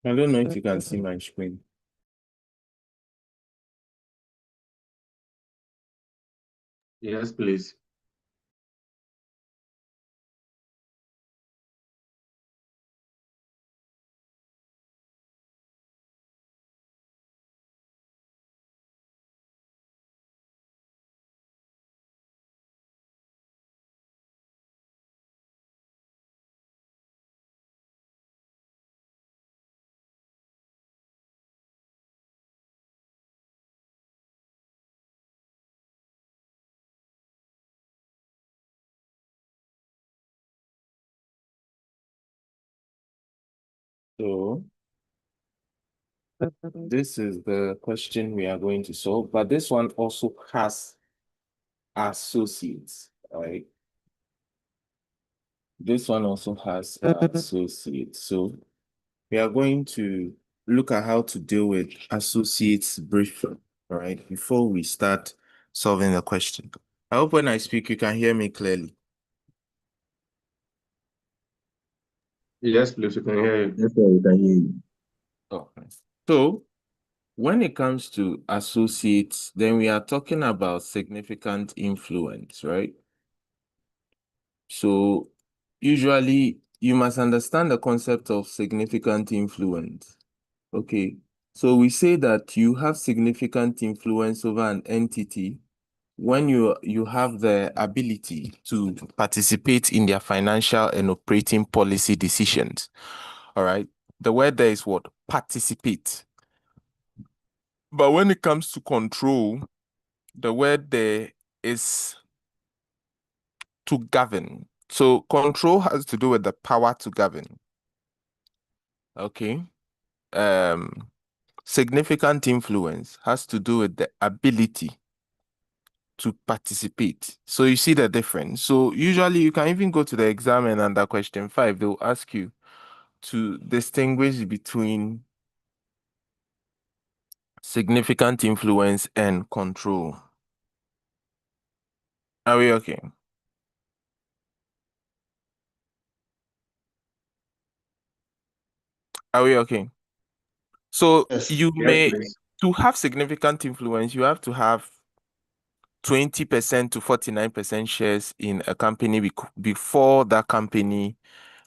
I don't know if you can see my screen. Yes, please. So this is the question we are going to solve, but this one also has associates, right? This one also has associates. So we are going to look at how to deal with associates briefly, all right, before we start solving the question. I hope when I speak, you can hear me clearly. Yes, please. We can hear you. Yes, sir, we can hear you. Okay. So when it comes to associates, then we are talking about significant influence, right? So usually you must understand the concept of significant influence. Okay. So we say that you have significant influence over an entity when you have the ability to participate in their financial and operating policy decisions. All right. The word there is what? Participate. But when it comes to control, the word there is to govern. So control has to do with the power to govern. Okay. Um, significant influence has to do with the ability to participate. So you see the difference. So usually you can even go to the exam and under question 5, they'll ask you to distinguish between significant influence and control. Are we okay? Are we okay? So Yes. you Yes, may, please. to have significant influence, you have to have 20% to 49% shares in a company before that company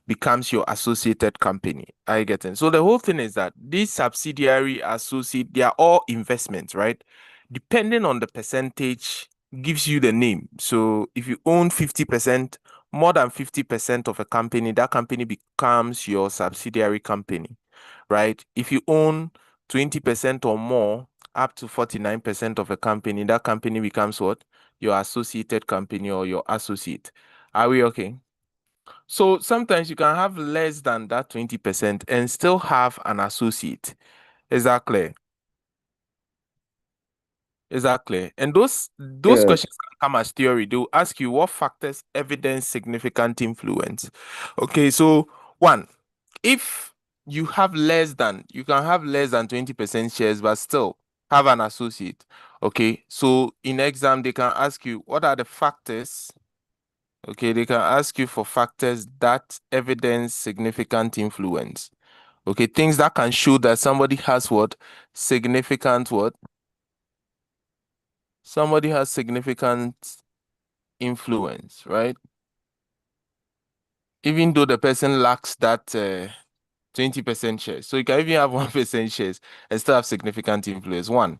becomes your associated company. I get it. So the whole thing is that these subsidiary associate, they are all investments, right? Depending on the percentage, gives you the name. So if you own 50%, more than 50% of a company, that company becomes your subsidiary company, right? If you own 20% or more, up to 49% of a company, that company becomes what? Your associated company or your associate. Are we okay? So sometimes you can have less than that 20% and still have an associate. Is that clear? Is that clear? And those Yes. questions can come as theory. They'll ask you what factors evidence significant influence. Okay, so one, if you can have less than 20% shares, but still have an associate. Okay, so in exam, they can ask you what are the factors. Okay, they can ask you for factors that evidence significant influence. Okay, things that can show that somebody has what? Significant what? Somebody has significant influence, right? Even though the person lacks that 20% shares. So you can even have 1% shares and still have significant influence. One,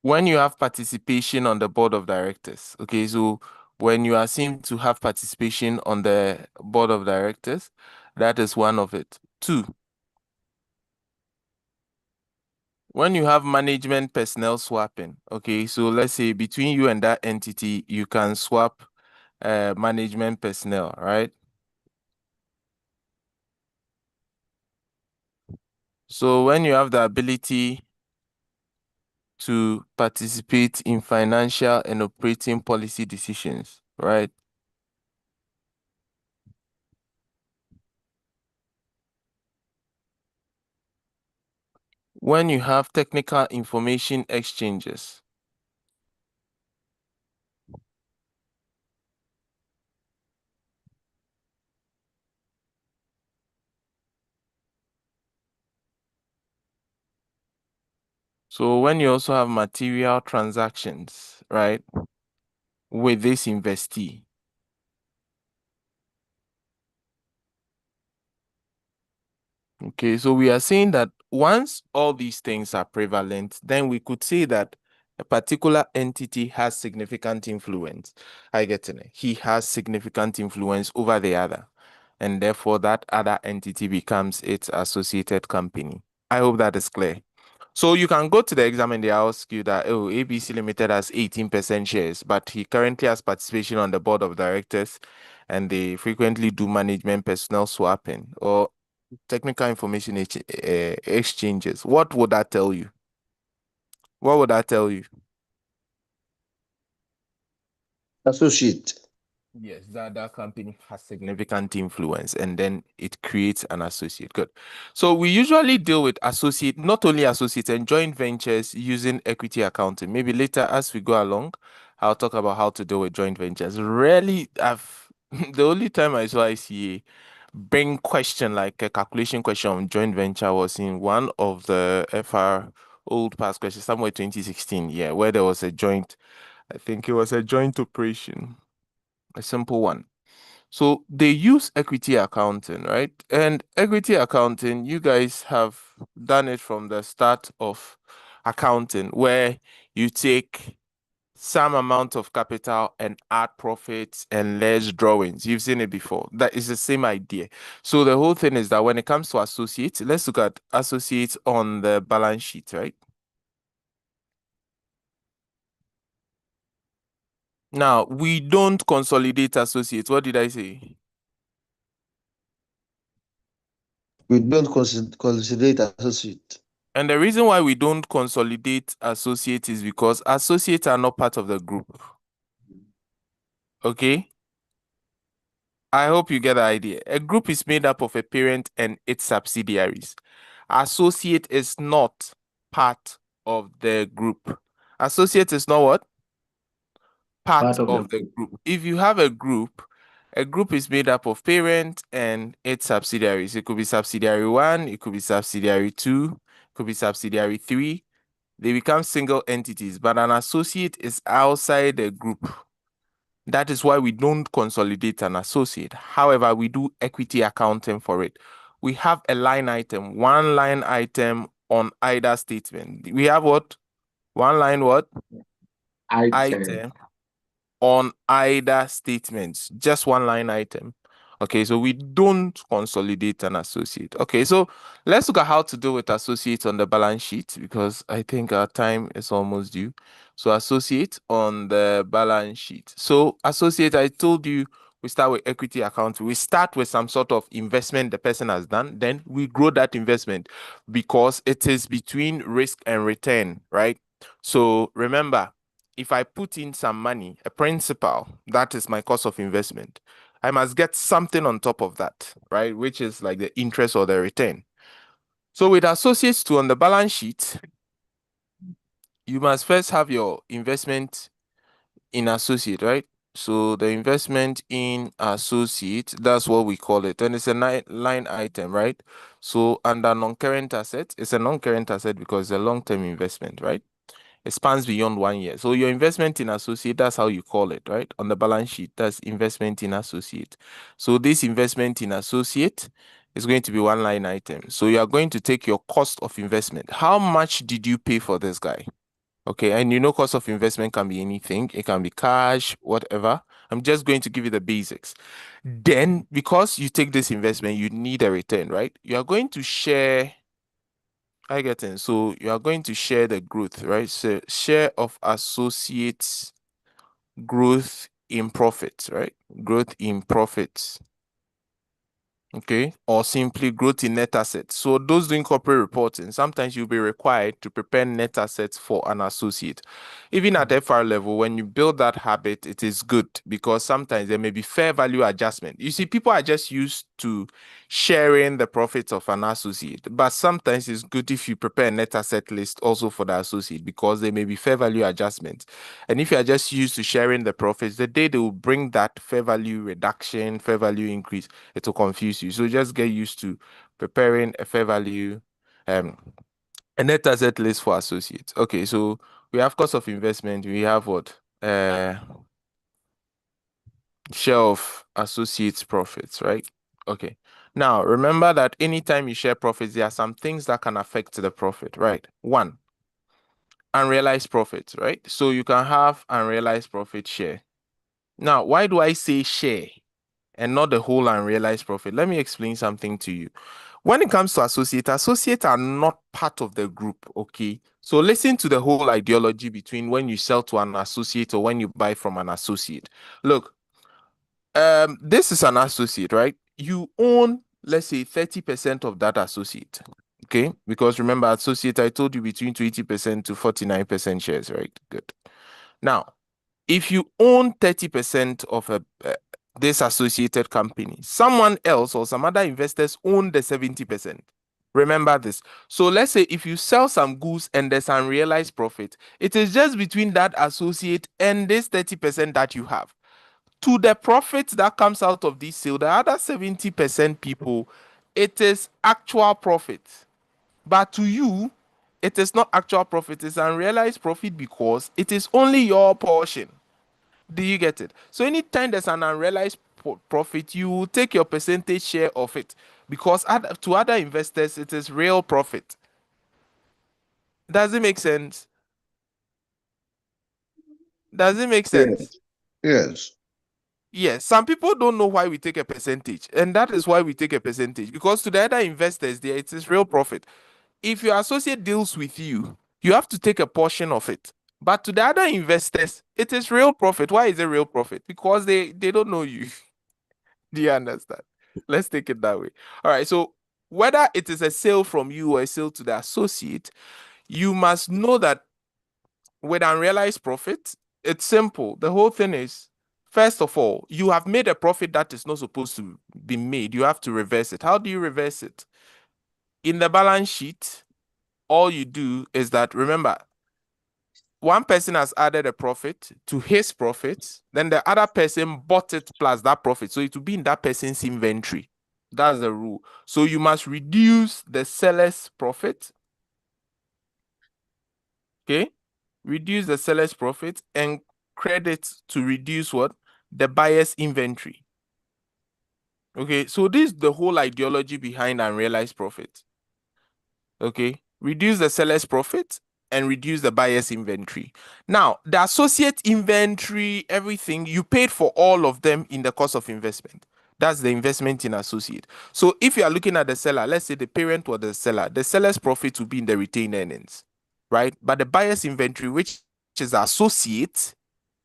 when you have participation on the board of directors. Okay, so when you are seen to have participation on the board of directors, that is one of it. Two, when you have management personnel swapping. Okay, so let's say between you and that entity, you can swap management personnel, right? So when you have the ability to participate in financial and operating policy decisions, right? When you have technical information exchanges, So when you also have material transactions, right, with this investee, okay, so we are saying that once all these things are prevalent, then we could say that a particular entity has significant influence. I get it. He has significant influence over the other, and therefore that other entity becomes its associated company. I hope that is clear. So you can go to the exam and they ask you that, oh, ABC Limited has 18% shares, but he currently has participation on the board of directors and they frequently do management personnel swapping or technical information exchanges. What would that tell you? What would that tell you? Associate. Yes, that company has significant influence and then it creates an associate. Good. So we usually deal with associate, not only associates and joint ventures using equity accounting. Maybe later as we go along, I'll talk about how to deal with joint ventures. Rarely I've the only time I saw ICA bring question like a calculation question on joint venture was in one of the FR old past questions, somewhere 2016, yeah, where there was a joint, I think it was a joint operation, a simple one. So they use equity accounting, right? And equity accounting, you guys have done it from the start of accounting, where you take some amount of capital and add profits and less drawings. You've seen it before. That is the same idea. So the whole thing is that when it comes to associates, let's look at associates on the balance sheet, right? Now, we don't consolidate associates. What did I say? We don't consider associate. And the reason why we don't consolidate associates is because associates are not part of the group. Okay? I hope you get the idea. A group is made up of a parent and its subsidiaries. Associate is not part of the group. Associate is not what? Part Part of the of the group. If you have a group is made up of parent and its subsidiaries. It could be subsidiary one, it could be subsidiary two, it could be subsidiary three. They become single entities, but an associate is outside the group. That is why we don't consolidate an associate. However, we do equity accounting for it. We have a line item, one line item on either statement. We have what? One line what? item. Item on either statements, just one line item. Okay, so we don't consolidate an associate. Okay, so let's look at how to deal with associates on the balance sheet because I think our time is almost due. So associate on the balance sheet. So associate, I told you we start with equity account. We start with some sort of investment the person has done, then we grow that investment because it is between risk and return, right? So remember, if I put in some money, a principal, that is my cost of investment, I must get something on top of that, right? Which is like the interest or the return. So with associates too on the balance sheet, you must first have your investment in associate, right? So the investment in associate, that's what we call it. And it's a line item, right? So under non-current asset, it's a non-current asset because it's a long-term investment, right? It spans beyond 1 year. So your investment in associate, that's how you call it, right? On the balance sheet, that's investment in associate. So this investment in associate is going to be one line item. So you are going to take your cost of investment. How much did you pay for this guy? Okay, and you know cost of investment can be anything. It can be cash, whatever. I'm just going to give you the basics. Then, because you take this investment, you need a return, right? You are going to share. I get it. So you are going to share the growth, right? So share of associates growth in profits, right? Growth in profits. Okay, or simply growth in net assets. So those doing corporate reporting, sometimes you'll be required to prepare net assets for an associate. Even at FR level, when you build that habit, it is good because sometimes there may be fair value adjustment. You see, people are just used to sharing the profits of an associate, but sometimes it's good if you prepare a net asset list also for the associate because there may be fair value adjustments. And if you are just used to sharing the profits, the day they will bring that fair value reduction, fair value increase, it will confuse you. So just get used to preparing a fair value, um, A net asset list for associates. Okay, so we have cost of investment. We have what? Share of associates profits, right? Okay. Now, remember that anytime you share profits, there are some things that can affect the profit, right? One, unrealized profits, right? So you can have unrealized profit share. Now, why do I say share and not the whole unrealized profit? Let me explain something to you. When it comes to associates are not part of the group, okay? So listen to the whole ideology between when you sell to an associate or when you buy from an associate. Look, this is an associate, right? You own, let's say, 30% of that associate. Okay, because remember, associate, I told you between 20% to 49% shares, right? Good. Now, if you own 30% of this associated company, someone else or some other investors own the 70%. Remember this. So let's say if you sell some goods and there's unrealized profit, it is just between that associate and this 30% that you have. To the profit that comes out of this sale, the other 70% people, it is actual profit. But to you, it is not actual profit, it's unrealized profit because it is only your portion. Do you get it? So anytime there's an unrealized profit, you will take your percentage share of it because to other investors, it is real profit. Does it make sense? Does it make sense? Yes. Yes, some people don't know why we take a percentage, and that is why we take a percentage because to the other investors, there it is real profit. If your associate deals with you, you have to take a portion of it. But to the other investors, it is real profit. Why is it real profit? Because they don't know you. Do you understand? Let's take it that way. All right. So whether it is a sale from you or a sale to the associate, you must know that with unrealized profit, it's simple. The whole thing is, first of all, you have made a profit that is not supposed to be made. You have to reverse it. How do you reverse it? In the balance sheet, all you do is that, remember, one person has added a profit to his profit, then the other person bought it plus that profit. So it will be in that person's inventory. That's the rule. So you must reduce the seller's profit. Okay. Reduce the seller's profit and credit to reduce what? The buyer's inventory. Okay. So this is the whole ideology behind unrealized profit. Okay. Reduce the seller's profit and reduce the buyer's inventory. Now, the associate inventory, everything, you paid for all of them in the cost of investment. That's the investment in associate. So if you are looking at the seller, let's say the parent was the seller's profit will be in the retained earnings, right? But the buyer's inventory, which is associate,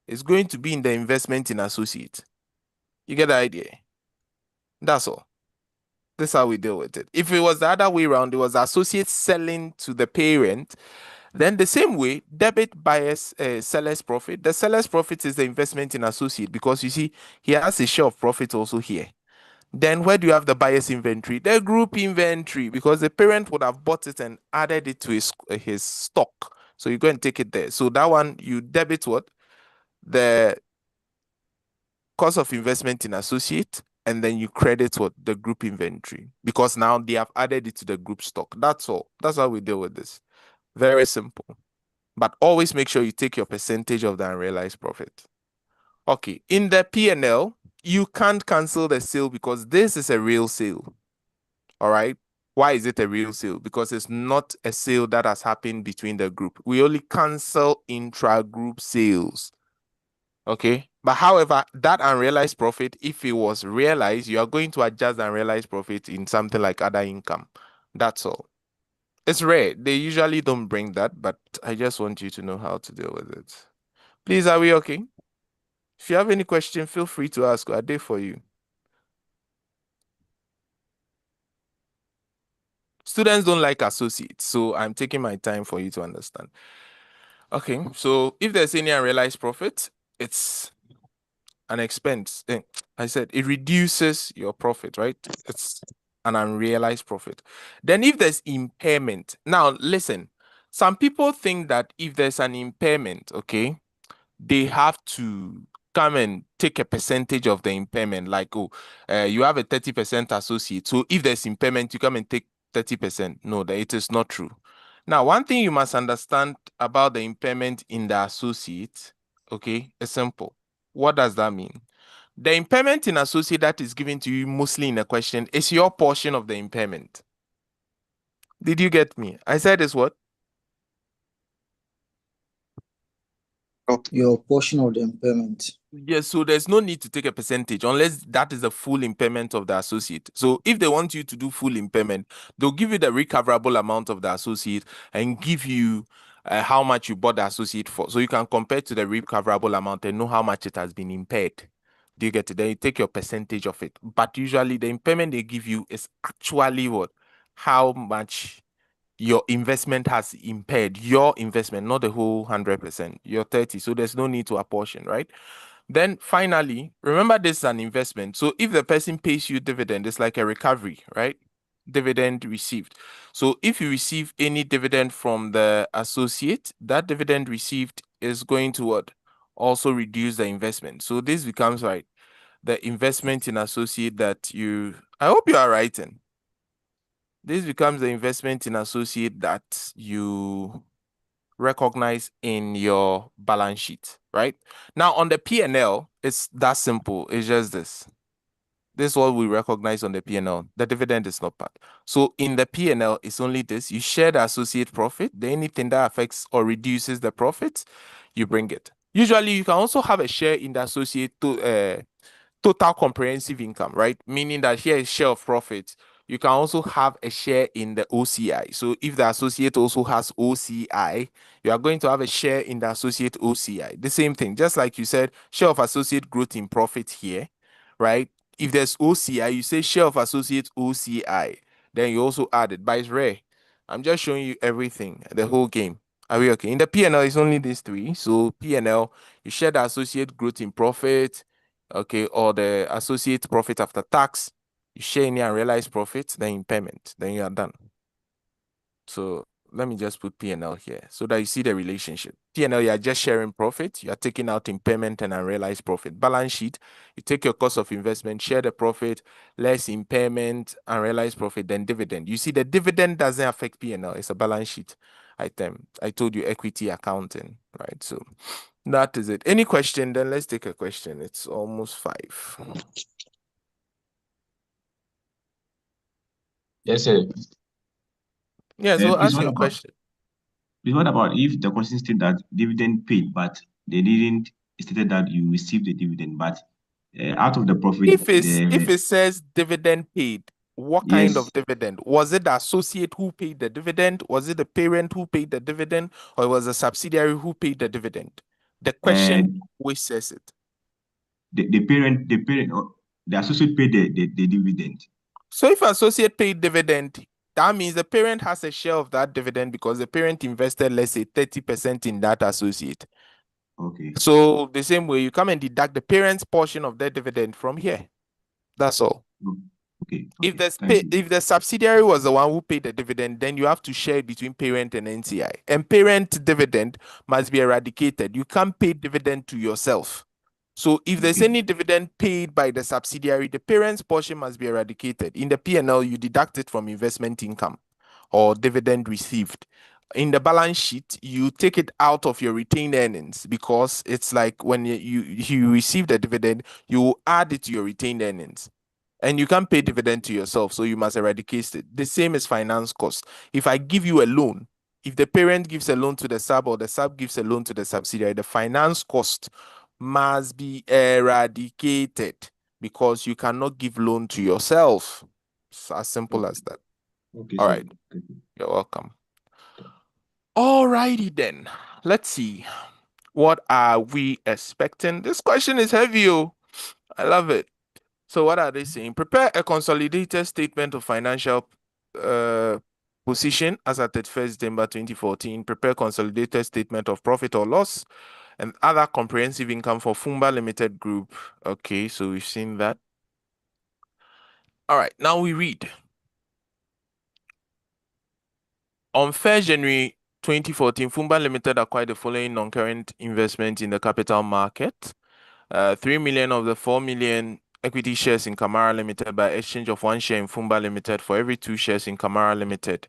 is going to be in the investment in associate. You get the idea? That's all. This is how we deal with it. If it was the other way around, it was associate selling to the parent, then the same way, debit buyer's seller's profit. The seller's profit is the investment in associate because you see, he has a share of profit also here. Then where do you have the buyer's inventory? The group inventory, because the parent would have bought it and added it to his stock. So you go and take it there. So that one, you debit what? The cost of investment in associate, and then you credit what? The group inventory. Because now they have added it to the group stock. That's all. That's how we deal with this. Very simple. But always make sure you take your percentage of the unrealized profit. Okay, in the P&L, you can't cancel the sale because this is a real sale. All right. Why is it a real sale? Because it's not a sale that has happened between the group. We only cancel intra-group sales. Okay. But however, that unrealized profit, if it was realized, you are going to adjust the unrealized profit in something like other income. That's all. It's rare. They usually don't bring that, but I just want you to know how to deal with it. Please, are we okay? If you have any question, feel free to ask. We're there for you. Students don't like associates, so I'm taking my time for you to understand. Okay, so if there's any unrealized profit, it's an expense. I said it reduces your profit, right? It's an unrealized profit. Then if there's impairment, now listen, some people think that if there's an impairment, okay, they have to come and take a percentage of the impairment. Like, you have a 30% associate. So if there's impairment, you come and take 30%. No, that it is not true. Now, one thing you must understand about the impairment in the associate, okay, is simple. What does that mean? The impairment in associate that is given to you mostly in the question is your portion of the impairment. Did you get me? I said is what? Your portion of the impairment. Yes, so there's no need to take a percentage unless that is the full impairment of the associate. So if they want you to do full impairment, they'll give you the recoverable amount of the associate and give you how much you bought the associate for. So you can compare to the recoverable amount and know how much it has been impaired. Do you get it? Then you take your percentage of it. But usually the impairment they give you is actually what? How much your investment has impaired. Your investment, not the whole 100%. Your 30. So there's no need to apportion, right? Then finally, remember this is an investment. So if the person pays you dividend, it's like a recovery, right? Dividend received. So if you receive any dividend from the associate, that dividend received is going to what? Also reduce the investment. So this becomes right. The investment in associate that you, I hope you are writing. This becomes the investment in associate that you recognize in your balance sheet, right? Now on the P&L, it's that simple. It's just this. This is what we recognize on the P&L. The dividend is not part. So in the P&L, it's only this. You share the associate profit. The anything that affects or reduces the profit, you bring it. Usually, you can also have a share in the associate total comprehensive income, right? Meaning that here is share of profit. You can also have a share in the OCI. So if the associate also has OCI, you are going to have a share in the associate OCI. The same thing, just like you said, share of associate growth in profit here, right? If there's OCI, you say share of associate OCI. Then you also add it, but it's rare. I'm just showing you everything, the whole game. Are we okay? In the P&L, it's only these three. So P&L, you share the associate growth in profit, okay, or the associate profit after tax, you share any unrealized profit, then impairment, then you are done. So let me just put P&L here so that you see the relationship. P&L, you are just sharing profit, you are taking out impairment and unrealized profit. Balance sheet, you take your cost of investment, share the profit, less impairment, unrealized profit, then dividend. You see the dividend doesn't affect P&L, it's a balance sheet item. I told you equity accounting, right? So that is it. Any question? Then let's take a question. It's almost 5. Yes, sir. Yeah, so Please, ask what your about question. if the question state that dividend paid, but they didn't stated that you received the dividend, but out of the profit, If it says dividend paid, what kind of yes, dividend? Was it the associate who paid the dividend? Was it the parent who paid the dividend? Or was it a subsidiary who paid the dividend? The question always says it. the parent, the associate paid the dividend. So if associate paid dividend, that means the parent has a share of that dividend because the parent invested, let's say, 30% in that associate. Okay. So the same way, you come and deduct the parent's portion of that dividend from here. That's all. Okay. If Thank you. if the subsidiary was the one who paid the dividend, then you have to share it between parent and NCI. And parent dividend must be eradicated. You can't pay dividend to yourself. So if there's Okay. any dividend paid by the subsidiary, the parent's portion must be eradicated. In the P&L, you deduct it from investment income or dividend received. In the balance sheet, you take it out of your retained earnings because it's like when you receive the dividend, you add it to your retained earnings. And you can't pay dividend to yourself, so you must eradicate it. The same as finance cost. If I give you a loan, if the parent gives a loan to the sub or the sub gives a loan to the subsidiary, the finance cost must be eradicated because you cannot give loan to yourself. It's as simple as that. Okay, All sir. right. You're welcome. Alrighty then. Let's see. What are we expecting? This question is heavy. Oh, I love it. So what are they saying? Prepare a consolidated statement of financial position as at 31st December 2014. Prepare consolidated statement of profit or loss and other comprehensive income for Fumba Limited Group. Okay, so we've seen that. All right, now we read. On 1st January 2014, Fumba Limited acquired the following non-current investment in the capital market. 3 million of the 4 million equity shares in Kamara Limited by exchange of 1 share in Fumba Limited for every 2 shares in Kamara Limited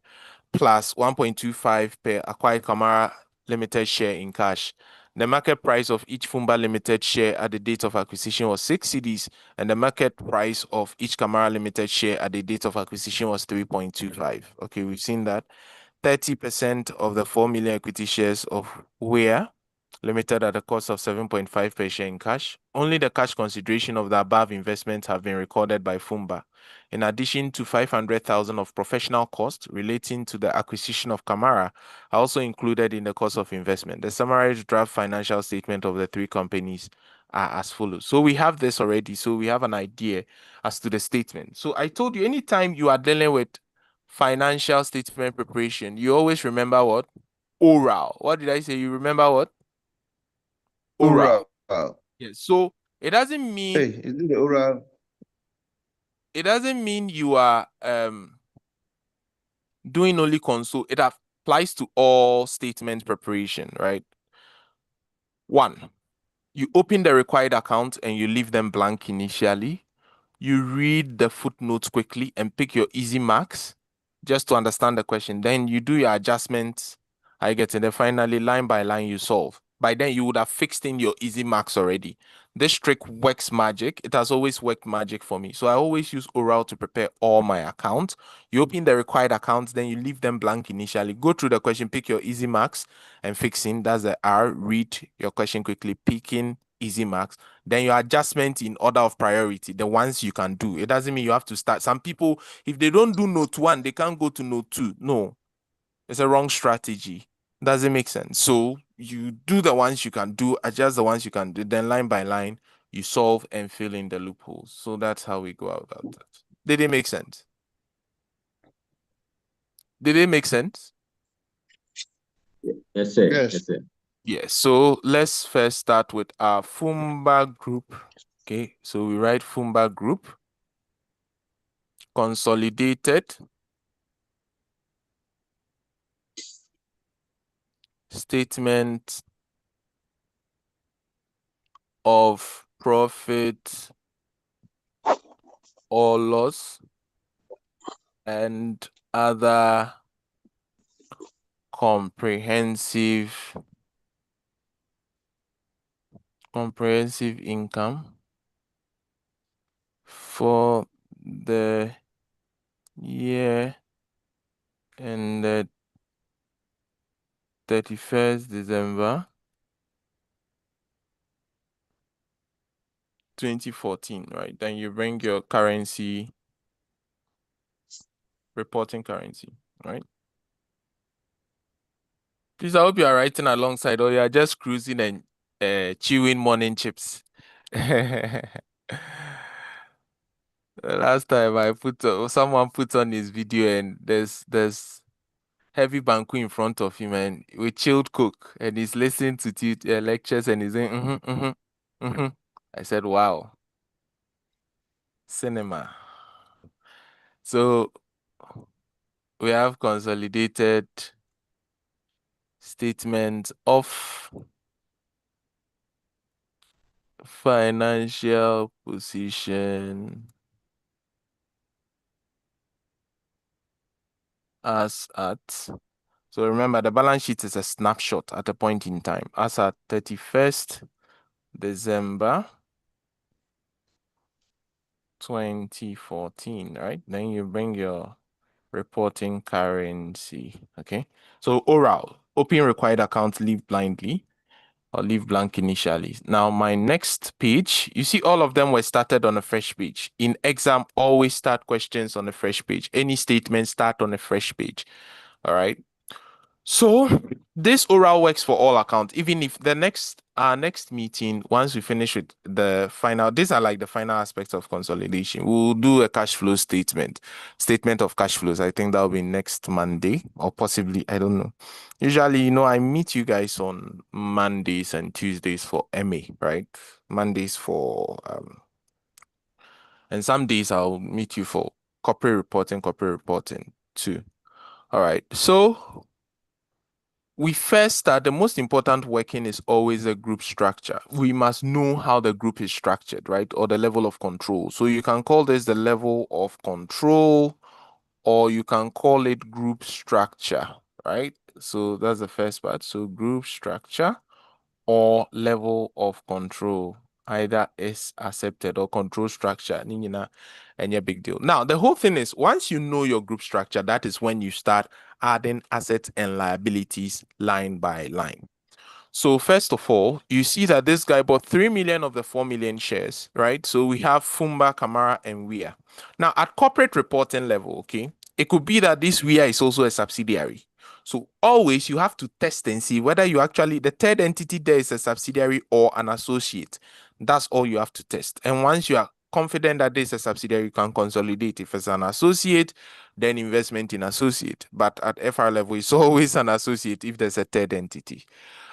plus 1.25 per acquired Camara Limited share in cash. The market price of each Fumba Limited share at the date of acquisition was 6 cedis, and the market price of each Camara Limited share at the date of acquisition was 3.25. Okay, we've seen that. 30% of the 4 million equity shares of Where Limited at a cost of 7.5 per share in cash. Only the cash consideration of the above investments have been recorded by Fumba. In addition to 500,000 of professional costs relating to the acquisition of Camara, are also included in the cost of investment. The summarized draft financial statement of the three companies are as follows. So we have this already. So we have an idea as to the statement. So I told you, anytime you are dealing with financial statement preparation, you always remember what? Oral. What did I say? You remember what? Oral. Yes. So it doesn't mean Hey, is it the oral? it doesn't mean you are doing only Conso. It applies to all statement preparation, right? 1, you open the required account and you leave them blank initially. You read the footnotes quickly and pick your easy marks just to understand the question. Then you do your adjustments. I get it. Then finally, line by line, you solve. By then, you would have fixed in your easy marks already. This trick works magic. It has always worked magic for me. So I always use oral to prepare all my accounts. You open the required accounts, then you leave them blank initially. Go through the question, pick your easy marks and fix in. That's the R. Read your question quickly, picking easy marks. Then your adjustment in order of priority, the ones you can do. It doesn't mean you have to start. Some people, if they don't do note 1, they can't go to note 2. No, it's a wrong strategy. Doesn't make sense. So you do the ones you can do, adjust the ones you can do, then line by line, you solve and fill in the loopholes. So that's how we go about that. Did it make sense? Did it make sense? Yes, sir. Yes. Yes, sir. Yes. So let's first start with our Fumba group. Okay. So we write Fumba group. Consolidated statement of profit or loss and other comprehensive income for the year ended 31st December 2014, right? Then you bring your currency, reporting currency, right? Please, I hope you are writing alongside or you are just cruising and chewing morning chips. The last time I someone put on his video and there's heavy banku in front of him and with chilled coke and he's listening to lectures and he's saying I said, wow, cinema. So we have consolidated statement of financial position as at, so remember the balance sheet is a snapshot at a point in time, as at 31st December 2014, right? Then you bring your reporting currency, okay? So oral, open required account, leave blindly or leave blank initially. Now my next page, you see all of them were started on a fresh page. In exam, always start questions on a fresh page. Any statement start on a fresh page, all right? So this oral works for all accounts, even if our next meeting, once we finish with the final, these are like the final aspects of consolidation. We'll do a cash flow statement of cash flows. I think that'll be next Monday or possibly, I don't know. Usually, I meet you guys on Mondays and Tuesdays for MA, right? Mondays for, and some days I'll meet you for corporate reporting too. All right. So we first start, the most important working is always a group structure. We must know how the group is structured, right? Or the level of control. So you can call this the level of control or you can call it group structure, right? So that's the first part. So group structure or level of control, either is accepted or control structure. Any big deal. Now, the whole thing is once you know your group structure, that is when you start adding assets and liabilities line by line. So first of all, you see that this guy bought 3 million of the 4 million shares, right? So we have Fumba, Kamara, and Wea. Now at corporate reporting level, okay, it could be that this Wea is also a subsidiary. So always you have to test and see whether you actually, the third entity there is a subsidiary or an associate. That's all you have to test. And once you are confident that this is a subsidiary, you can consolidate. If it's an associate, then investment in associate. But at FR level, it's always an associate if there's a third entity.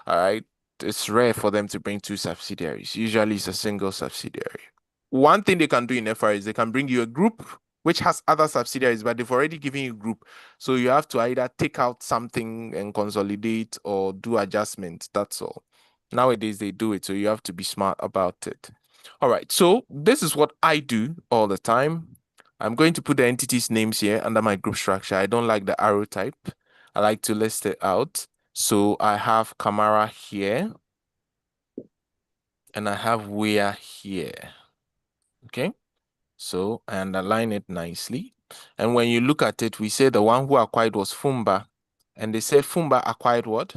All right. It's rare for them to bring two subsidiaries. Usually it's a single subsidiary. One thing they can do in FR is they can bring you a group which has other subsidiaries, but they've already given you a group. So you have to either take out something and consolidate or do adjustments. That's all. Nowadays they do it, so you have to be smart about it. All right. So this is what I do all the time. I'm going to put the entities' names here under my group structure. I don't like the arrow type. I like to list it out. So I have Kamara here, and I have Wea here. Okay, so I underline it nicely. And when you look at it, we say the one who acquired was Fumba, and they say Fumba acquired what?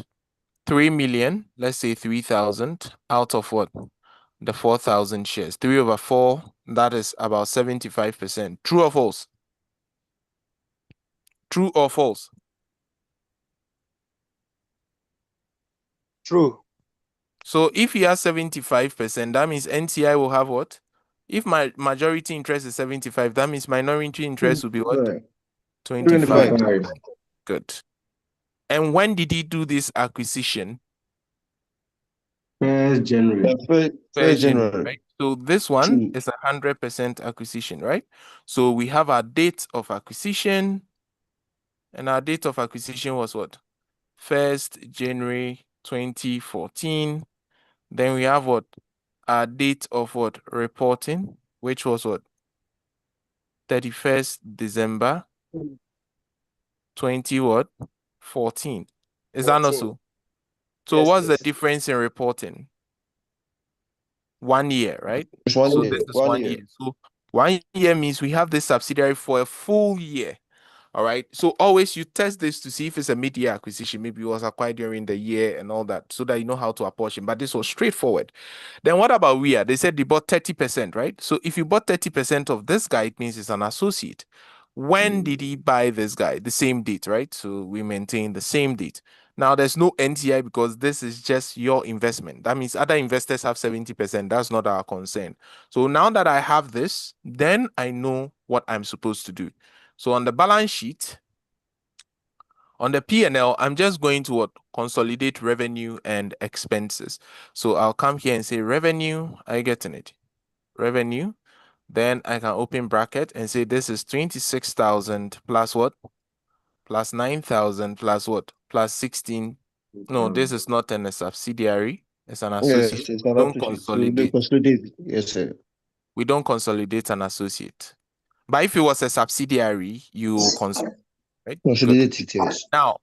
3 million, let's say 3,000 out of what? The 4,000 shares. 3 over 4, that is about 75%. True or false? True or false? True. So if he has 75%, that means NTI will have what? If my majority interest is 75, that means minority interest will be what? Right. 25. 25. Good. And when did he do this acquisition? 1st January. First January. Right? So this one True. is 100% acquisition, right? So we have our date of acquisition, and our date of acquisition was what? 1st January 2014. Then we have what? Our date of what? Reporting, which was what? 31st December 20 what? 14. Is that not 14. so? So Yes, what's the yes. difference in reporting? 1 year, right? It's 1 So year. this is 1 1 year. year. So 1 year means we have this subsidiary for a full year. All right. So always you test this to see if it's a mid-year acquisition. Maybe it was acquired during the year and all that, so that you know how to apportion. But this was straightforward. Then what about Wea? They said they bought 30%, right? So if you bought 30% of this guy, it means it's an associate. When did he buy this guy? The same date, right? So we maintain the same date. Now there's no NTI because this is just your investment. That means other investors have 70%. That's not our concern. So now that I have this, then I know what I'm supposed to do. So on the balance sheet, on the P&L, I'm just going to what? Consolidate revenue and expenses. So I'll come here and say revenue. Are you getting it? Revenue. Then I can open bracket and say this is 26,000 plus what? Plus 9,000 plus what? Plus 16. No, this is not a subsidiary. It's an associate. Yes, it's an Don't associate. So they consolidate. consolidate. Yes, sir. We don't consolidate an associate. But if it was a subsidiary, you consolidate, right? Good. Consolidate it, yes. Now,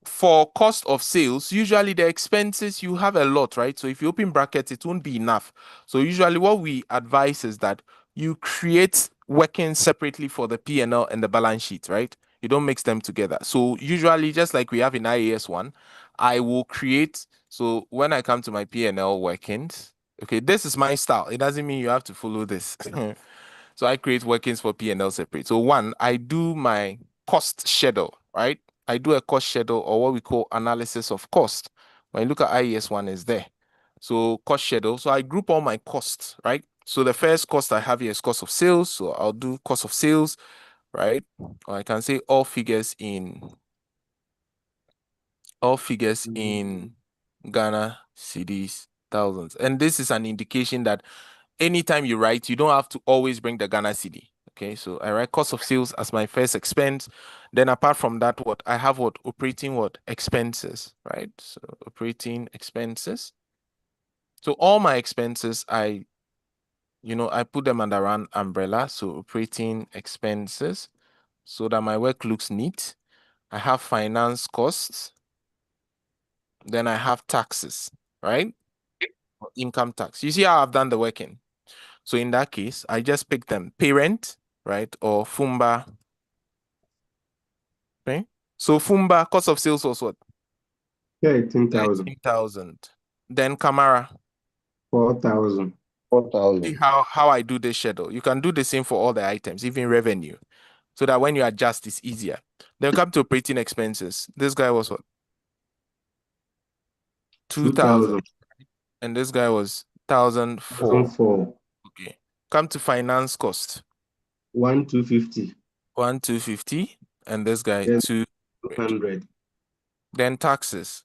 for cost of sales, usually the expenses, you have a lot, right? So if you open brackets, it won't be enough. So usually what we advise is that you create working separately for the P&L and the balance sheet, right? You don't mix them together. So usually, just like we have in IAS 1, I will create, so when I come to my P&L workings, okay, this is my style. It doesn't mean you have to follow this. So I create workings for P&L separate. So one, I do my cost schedule, right? I do a cost schedule, or what we call analysis of cost. When you look at IES 1 is there. So cost schedule. So I group all my costs, right? So the first cost I have here is cost of sales. So I'll do cost of sales, right? Or I can say all figures in Ghana cedis, thousands. And this is an indication that anytime you write, you don't have to always bring the Ghana cedi. Okay, so I write cost of sales as my first expense. Then apart from that, what I have, what operating what expenses, right? So operating expenses. So all my expenses, I put them under one umbrella. So operating expenses. so that my work looks neat. I have finance costs. Then I have taxes, right? Income tax. You see how I've done the working. So in that case, I just pick them, parent, right? Or Fumba. Okay. So Fumba, cost of sales was what? 13,000. 13,000. Then Camara. 4,000. 4,000. See how I do this schedule. You can do the same for all the items, even revenue, so that when you adjust, it's easier. Then come to operating expenses. This guy was what? 2,000. And this guy was 1,004. 1,004. Okay. Come to finance cost. 1,250. 1,250. And this guy Then 200. 200. Then taxes.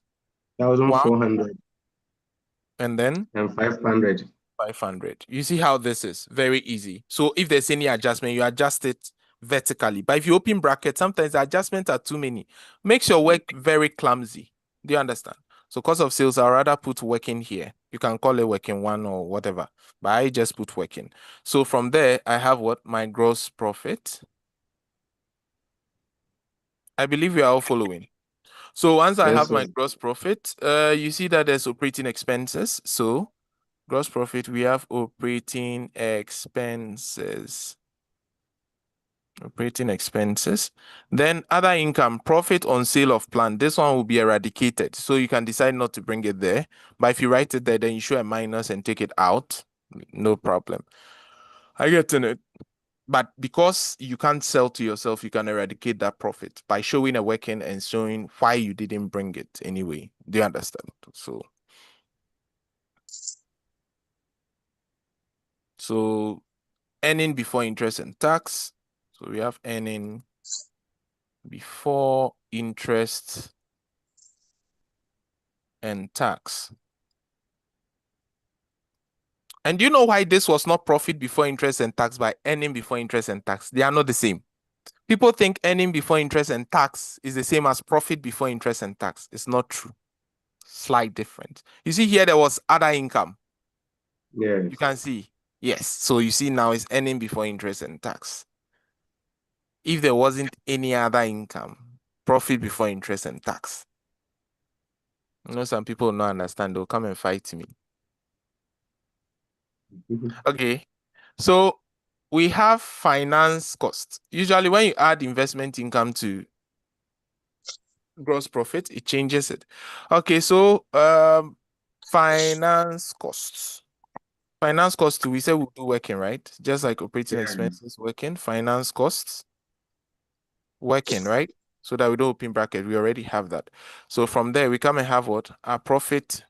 1,400. And then And 500. 500. You see how this is very easy. So if there's any adjustment, you adjust it vertically. But if you open brackets, sometimes the adjustments are too many. Makes your work very clumsy. Do you understand? So cost of sales, I'd rather put working here. You can call it working one or whatever, but I just put working. So from there, I have what? My gross profit. I believe we are all following. So once I Yes, have my sir. gross profit, you see that there's operating expenses. So gross profit, we have operating expenses. Operating expenses. Then other income, profit on sale of plant. This one will be eradicated. So you can decide not to bring it there. But if you write it there, then you show a minus and take it out. No problem. I get in it. But because you can't sell to yourself, you can eradicate that profit by showing a working and showing why you didn't bring it anyway. Do you understand? So earning before interest and tax. So we have earning before interest and tax. And do you know why this was not profit before interest and tax by earning before interest and tax? They are not the same. People think earning before interest and tax is the same as profit before interest and tax. It's not true. Slight difference. You see here, there was other income. Yes. You can see. Yes. So you see now it's earning before interest and tax. If there wasn't any other income, profit before interest and tax. You know, some people will not understand. They'll come and fight me. Okay. So we have finance costs. Usually when you add investment income to gross profit, it changes it. Okay, so finance costs. Finance costs, we say we'll do working, right? Just like operating expenses working, finance costs working, right? So that we don't open bracket, we already have that. So from there, we come and have what? Our profit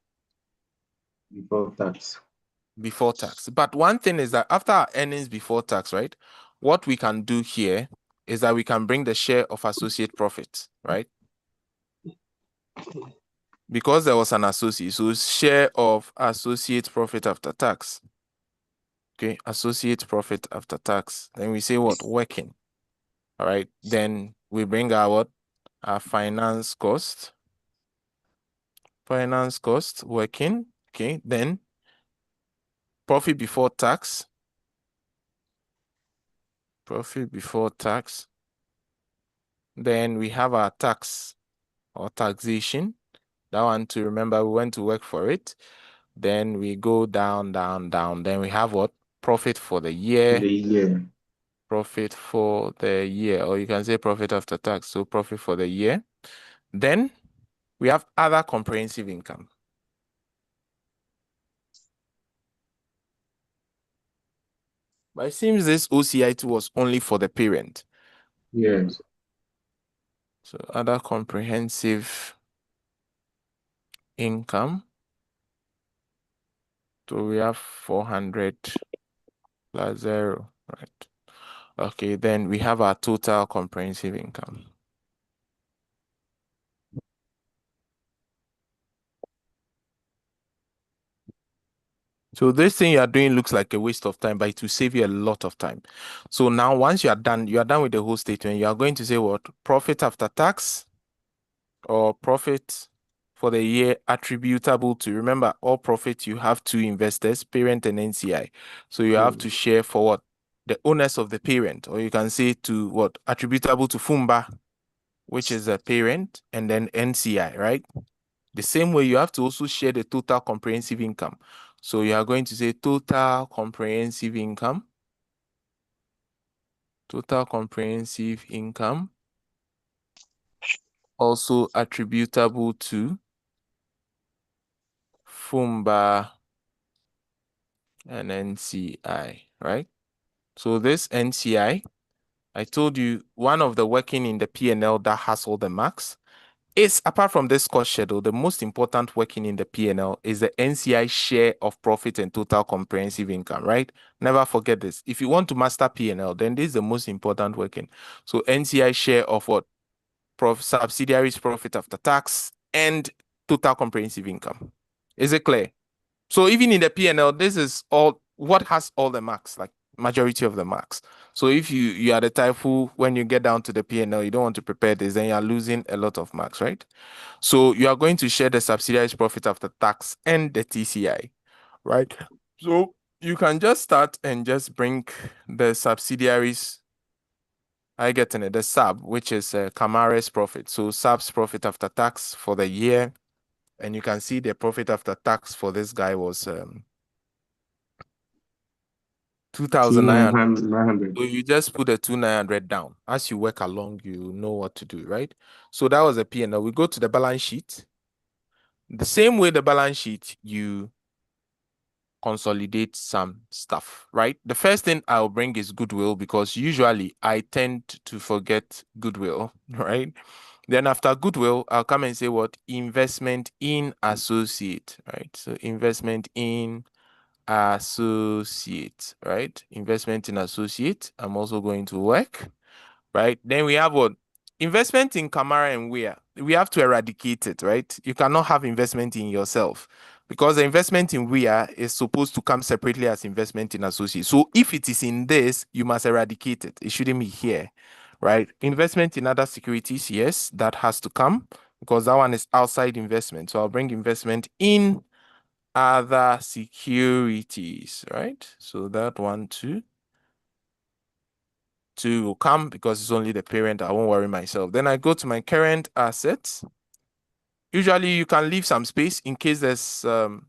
Before tax. before tax. But one thing is that after our earnings before tax, right? What we can do here is that we can bring the share of associate profit, right? Because there was an associate, so share of associate profit after tax. Okay, associate profit after tax. Then we say what? Working. All right. Then we bring our what? Our finance cost. Finance cost working. Okay. Then profit before tax. Profit before tax. Then we have our tax or taxation. That one to remember, we went to work for it. Then we go down, down, down. Then we have what? Profit for the year. The year. Profit for the year, or you can say profit after tax. So profit for the year. Then we have other comprehensive income. But it seems this OCI2 was only for the parent. Yes. So other comprehensive income. So we have 400 plus 0, right? Okay, then we have our total comprehensive income. So this thing you are doing looks like a waste of time, but it will save you a lot of time. So now once you are done with the whole statement, you are going to say what? Profit after tax or profit for the year attributable to, remember, all profit you have two investors, parent and NCI. So you have to share for what? the owners of the parent, or you can say to what? Attributable to Fumba, which is a parent, and then NCI, right? The same way, you have to also share the total comprehensive income. So you are going to say total comprehensive income. Total comprehensive income also attributable to Fumba and NCI, right? So this NCI, I told you, one of the working in the P&L that has all the marks is, apart from this cost schedule, the most important working in the P&L is the NCI share of profit and total comprehensive income, right? Never forget this. If you want to master P&L, then this is the most important working. So NCI share of what? Subsidiaries profit after tax and total comprehensive income. Is it clear? So even in the P&L, this is all what has all the marks, like majority of the marks. So if you are the type who, when you get down to the P&L, you don't want to prepare this, then you are losing a lot of marks, right? So you are going to share the subsidiaries profit after tax and the TCI, right? So you can just start and just bring the subsidiaries. I get in it, the sub, which is Camara's profit. So sub's profit after tax for the year, and you can see the profit after tax for this guy was 2,900. 900. So you just put the 2,900 down. As you work along, you know what to do, right? So that was a P&L. We go to the balance sheet. The same way the balance sheet, you consolidate some stuff, right? The first thing I'll bring is goodwill, because usually I tend to forget goodwill, right? Then after goodwill, I'll come and say what? Investment in associate, right? So investment in associate, right? Investment in associate. I'm also going to work, right? Then we have what? Investment in Camara and Wea. We have to eradicate it, right? You cannot have investment in yourself, because the investment in Wea is supposed to come separately as investment in associate. So if it is in this, you must eradicate it. It shouldn't be here, right? Investment in other securities, yes, that has to come, because that one is outside investment. So I'll bring investment in other securities, right? So that one too will come, because it's only the parent. I won't worry myself. Then I go to my current assets. Usually you can leave some space in case there's a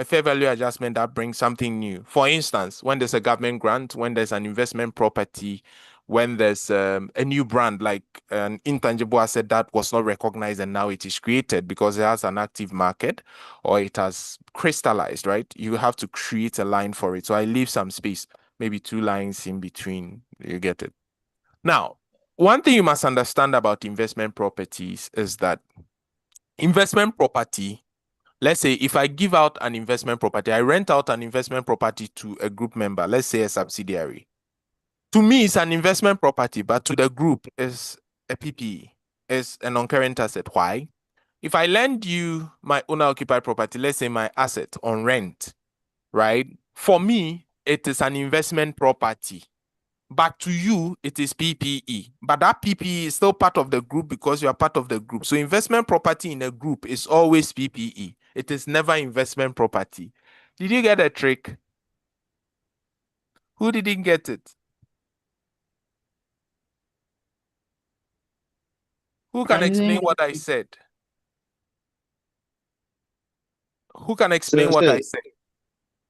fair value adjustment that brings something new. For instance, when there's a government grant, when there's an investment property, when there's a new brand, like an intangible asset that was not recognized and now it is created because it has an active market or it has crystallized, right? You have to create a line for it. So I leave some space, maybe 2 lines in between. You get it. Now, one thing you must understand about investment properties is that investment property, let's say if I give out an investment property, I rent out an investment property to a group member, let's say a subsidiary. To me, it's an investment property, but to the group, it's a PPE, it's a non-current asset. Why? If I lend you my owner-occupied property, let's say my asset on rent, right? For me, it is an investment property. But to you, it is PPE. But that PPE is still part of the group because you are part of the group. So investment property in a group is always PPE. It is never investment property. Did you get a trick? Who didn't get it? Who can explain what I said? Who can explain what I said?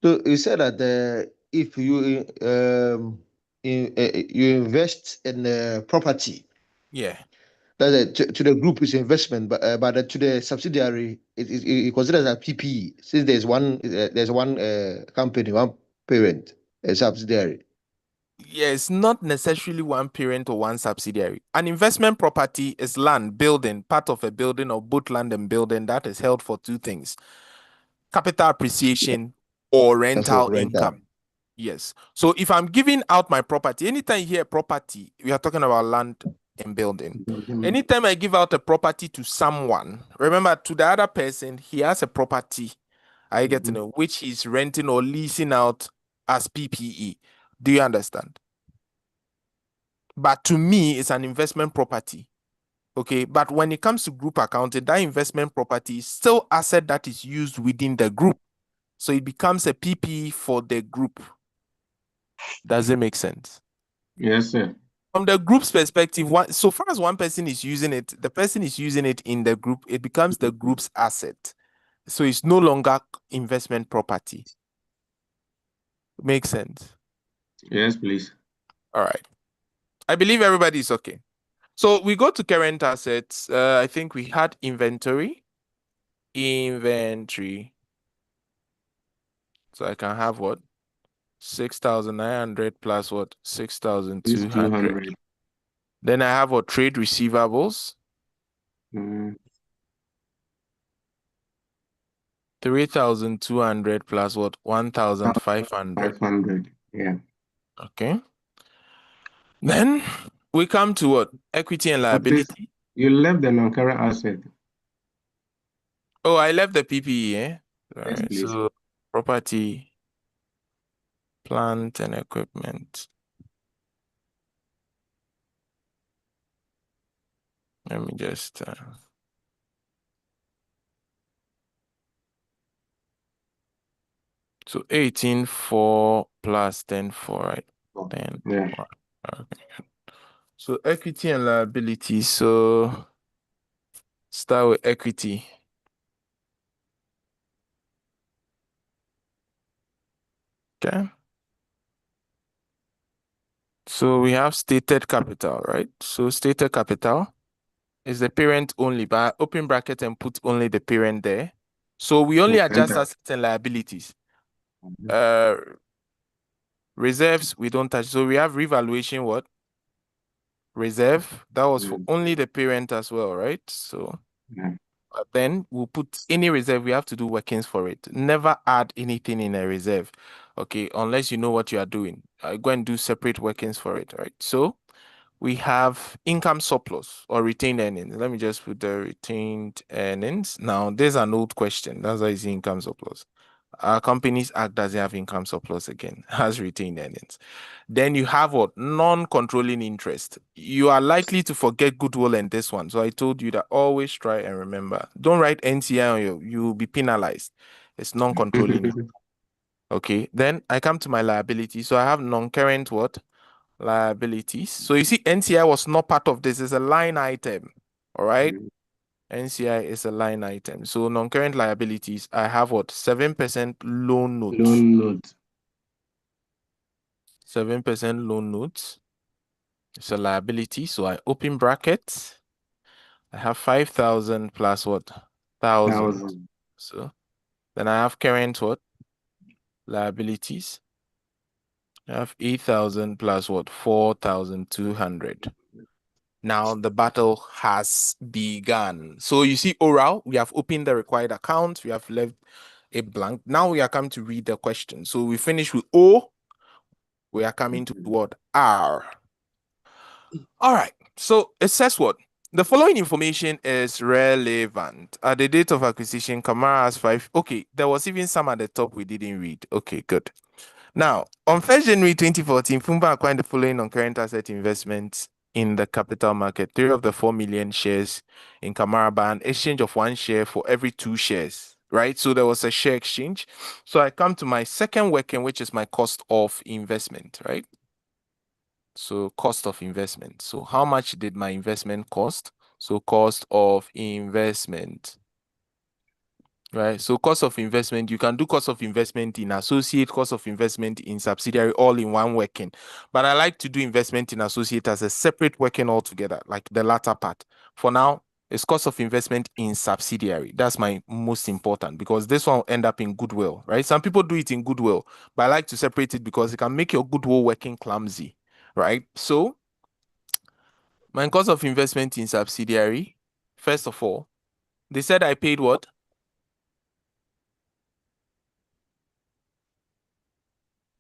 So you said that if you you invest in property, Yeah. that to the group is investment, but to the subsidiary it considers as PPE, since there's one company, one parent, a subsidiary. Yes, not necessarily one parent or one subsidiary. An investment property is land, building, part of a building, or both land and building that is held for 2 things: capital appreciation or rental income. Yes. So if I'm giving out my property, anytime you hear property, we are talking about land and building. Anytime I give out a property to someone, remember, to the other person, he has a property, I get to know, which he's renting or leasing out as PPE. Do you understand? But to me, it's an investment property. Okay. But when it comes to group accounting, that investment property is still asset that is used within the group. So it becomes a PPE for the group. Does it make sense? Yes, sir. From the group's perspective, so far as one person is using it, the person is using it in the group, it becomes the group's asset. So it's no longer investment property. Makes sense? Yes, please. All right. I believe everybody is okay. So we go to current assets. I think we had inventory. So I can have what? 6,900 plus what? 6,200. 200. Then I have what? Trade receivables. 3,200 plus what? 1,500. 500. Yeah. Okay. Then we come to what? Equity and But please, liability. you left the non-current asset. Oh, I left the PPE, eh? All Yes, right. please. So property, plant and equipment. Let me just so 18,4 plus 10,4, right? 10. Yeah. Okay. So equity and liability. So start with equity. Okay. So we have stated capital, right? So stated capital is the parent only, but I open bracket and put only the parent there. So we only adjust Enter. assets and liabilities. Reserves, we don't touch. So we have revaluation, what? Reserve. That was for only the parent as well, right? So then we'll put any reserve, we have to do workings for it. Never add anything in a reserve, okay? Unless you know what you are doing. Go and do separate workings for it, right? So we have income surplus or retained earnings. Let me just put the retained earnings. Now, there's an old question. That's why it's income surplus. Our Companies Act doesn't have income surplus again, has retained earnings. Then you have what? Non-controlling interest. You are likely to forget goodwill and this one. So I told you that always try and remember. Don't write NCI on you. You will be penalized. It's non-controlling. Okay. Then I come to my liability. So I have non-current what? Liabilities. So you see, NCI was not part of this. It's a line item. All right. NCI is a line item. So non-current liabilities, I have what? 7% loan notes. Loan note. 7% loan notes. It's a liability. So I open brackets. I have 5,000 plus what? 1,000. So then I have current what? Liabilities. I have 8,000 plus what? 4,200. Now the battle has begun. So you see oral, we have opened the required account. We have left a blank. Now we are coming to read the question. So we finish with O. We are coming to what? R. All right. So it says what? The following information is relevant. At the date of acquisition, Kamara has 5. Okay, there was even some at the top we didn't read. Okay, good. Now, on 1st January 2014, Fumba acquired the following on current asset investments in the capital market. 3 of the 4 million shares in Kamara by an exchange of 1 share for every 2 shares, right? So there was a share exchange. So I come to my second working, which is my cost of investment, right? So cost of investment. So how much did my investment cost? So cost of investment. Right. So cost of investment, you can do cost of investment in associate, cost of investment in subsidiary, all in one working. But I like to do investment in associate as a separate working altogether, like the latter part. For now, it's cost of investment in subsidiary. That's my most important because this one will end up in goodwill, right? Some people do it in goodwill, but I like to separate it because it can make your goodwill working clumsy, right? So my cost of investment in subsidiary, first of all, they said I paid what?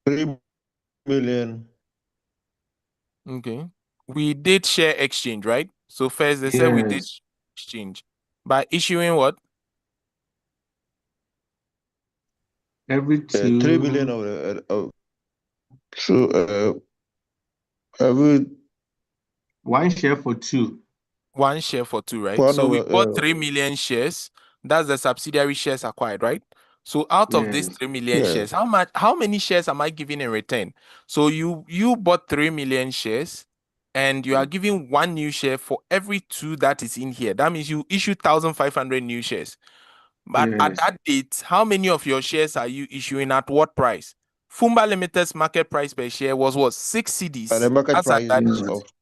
3 million. Okay. We did share exchange, right? So first they said we did Yes. exchange by issuing what? Every 3 2. million so every 1 share for 2. 1 share for 2, right? one So we of bought 3 million shares. That's the subsidiary shares acquired, right? So out of these Yes. 3 million Yeah. shares, how many shares am I giving in return? So you bought 3 million shares and you are giving 1 new share for every 2 that is in here. That means you issue 1,500 new shares. But at Yes. that date, how many of your shares are you issuing at what price? Fumba Limited's market price per share was what? 6 cedis. And the market That's at price that is date.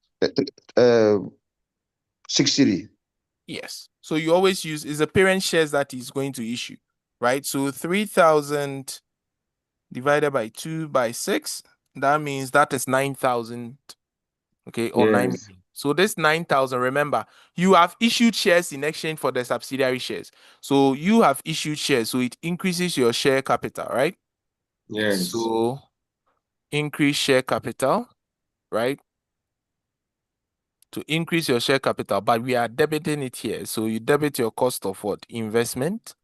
of 60. Yes. So you always use is a parent shares that is going to issue, right? So 3,000 divided by 2 by 6, that means that is 9,000, okay, or 9 Yes. million. So this 9,000, remember, you have issued shares in exchange for the subsidiary shares. So you have issued shares, so it increases your share capital, right? Yes. So increase share capital, right? To increase your share capital, but we are debiting it here. So you debit your cost of what? Investment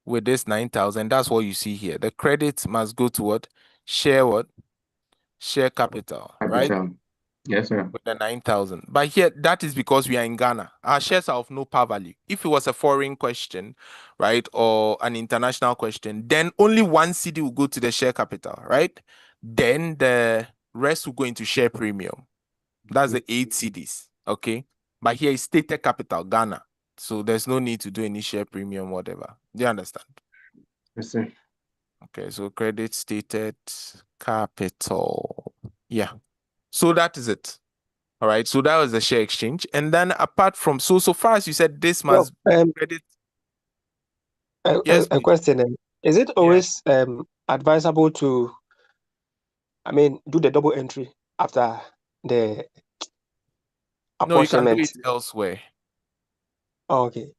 with this 9,000. That's what you see here. The credit must go to what? Share capital, right? Capital. Yes, sir. With the 9,000. But here, that is because we are in Ghana. Our shares are of no par value. If it was a foreign question, right, or an international question, then only 1 CD will go to the share capital, right? Then the rest will go into share premium. That's the 8 CDs, okay? But here is stated capital, Ghana. So there's no need to do any share premium, whatever. Do you understand? Yes, sir. Okay, so credit stated capital. Yeah. So that is it. All right. So that was the share exchange. And then apart from so far as you said this Well, must credit. Yes, a please. question. Is it Yeah. always advisable to, do the double entry after the No, you can do apportionment? it elsewhere. Oh, okay.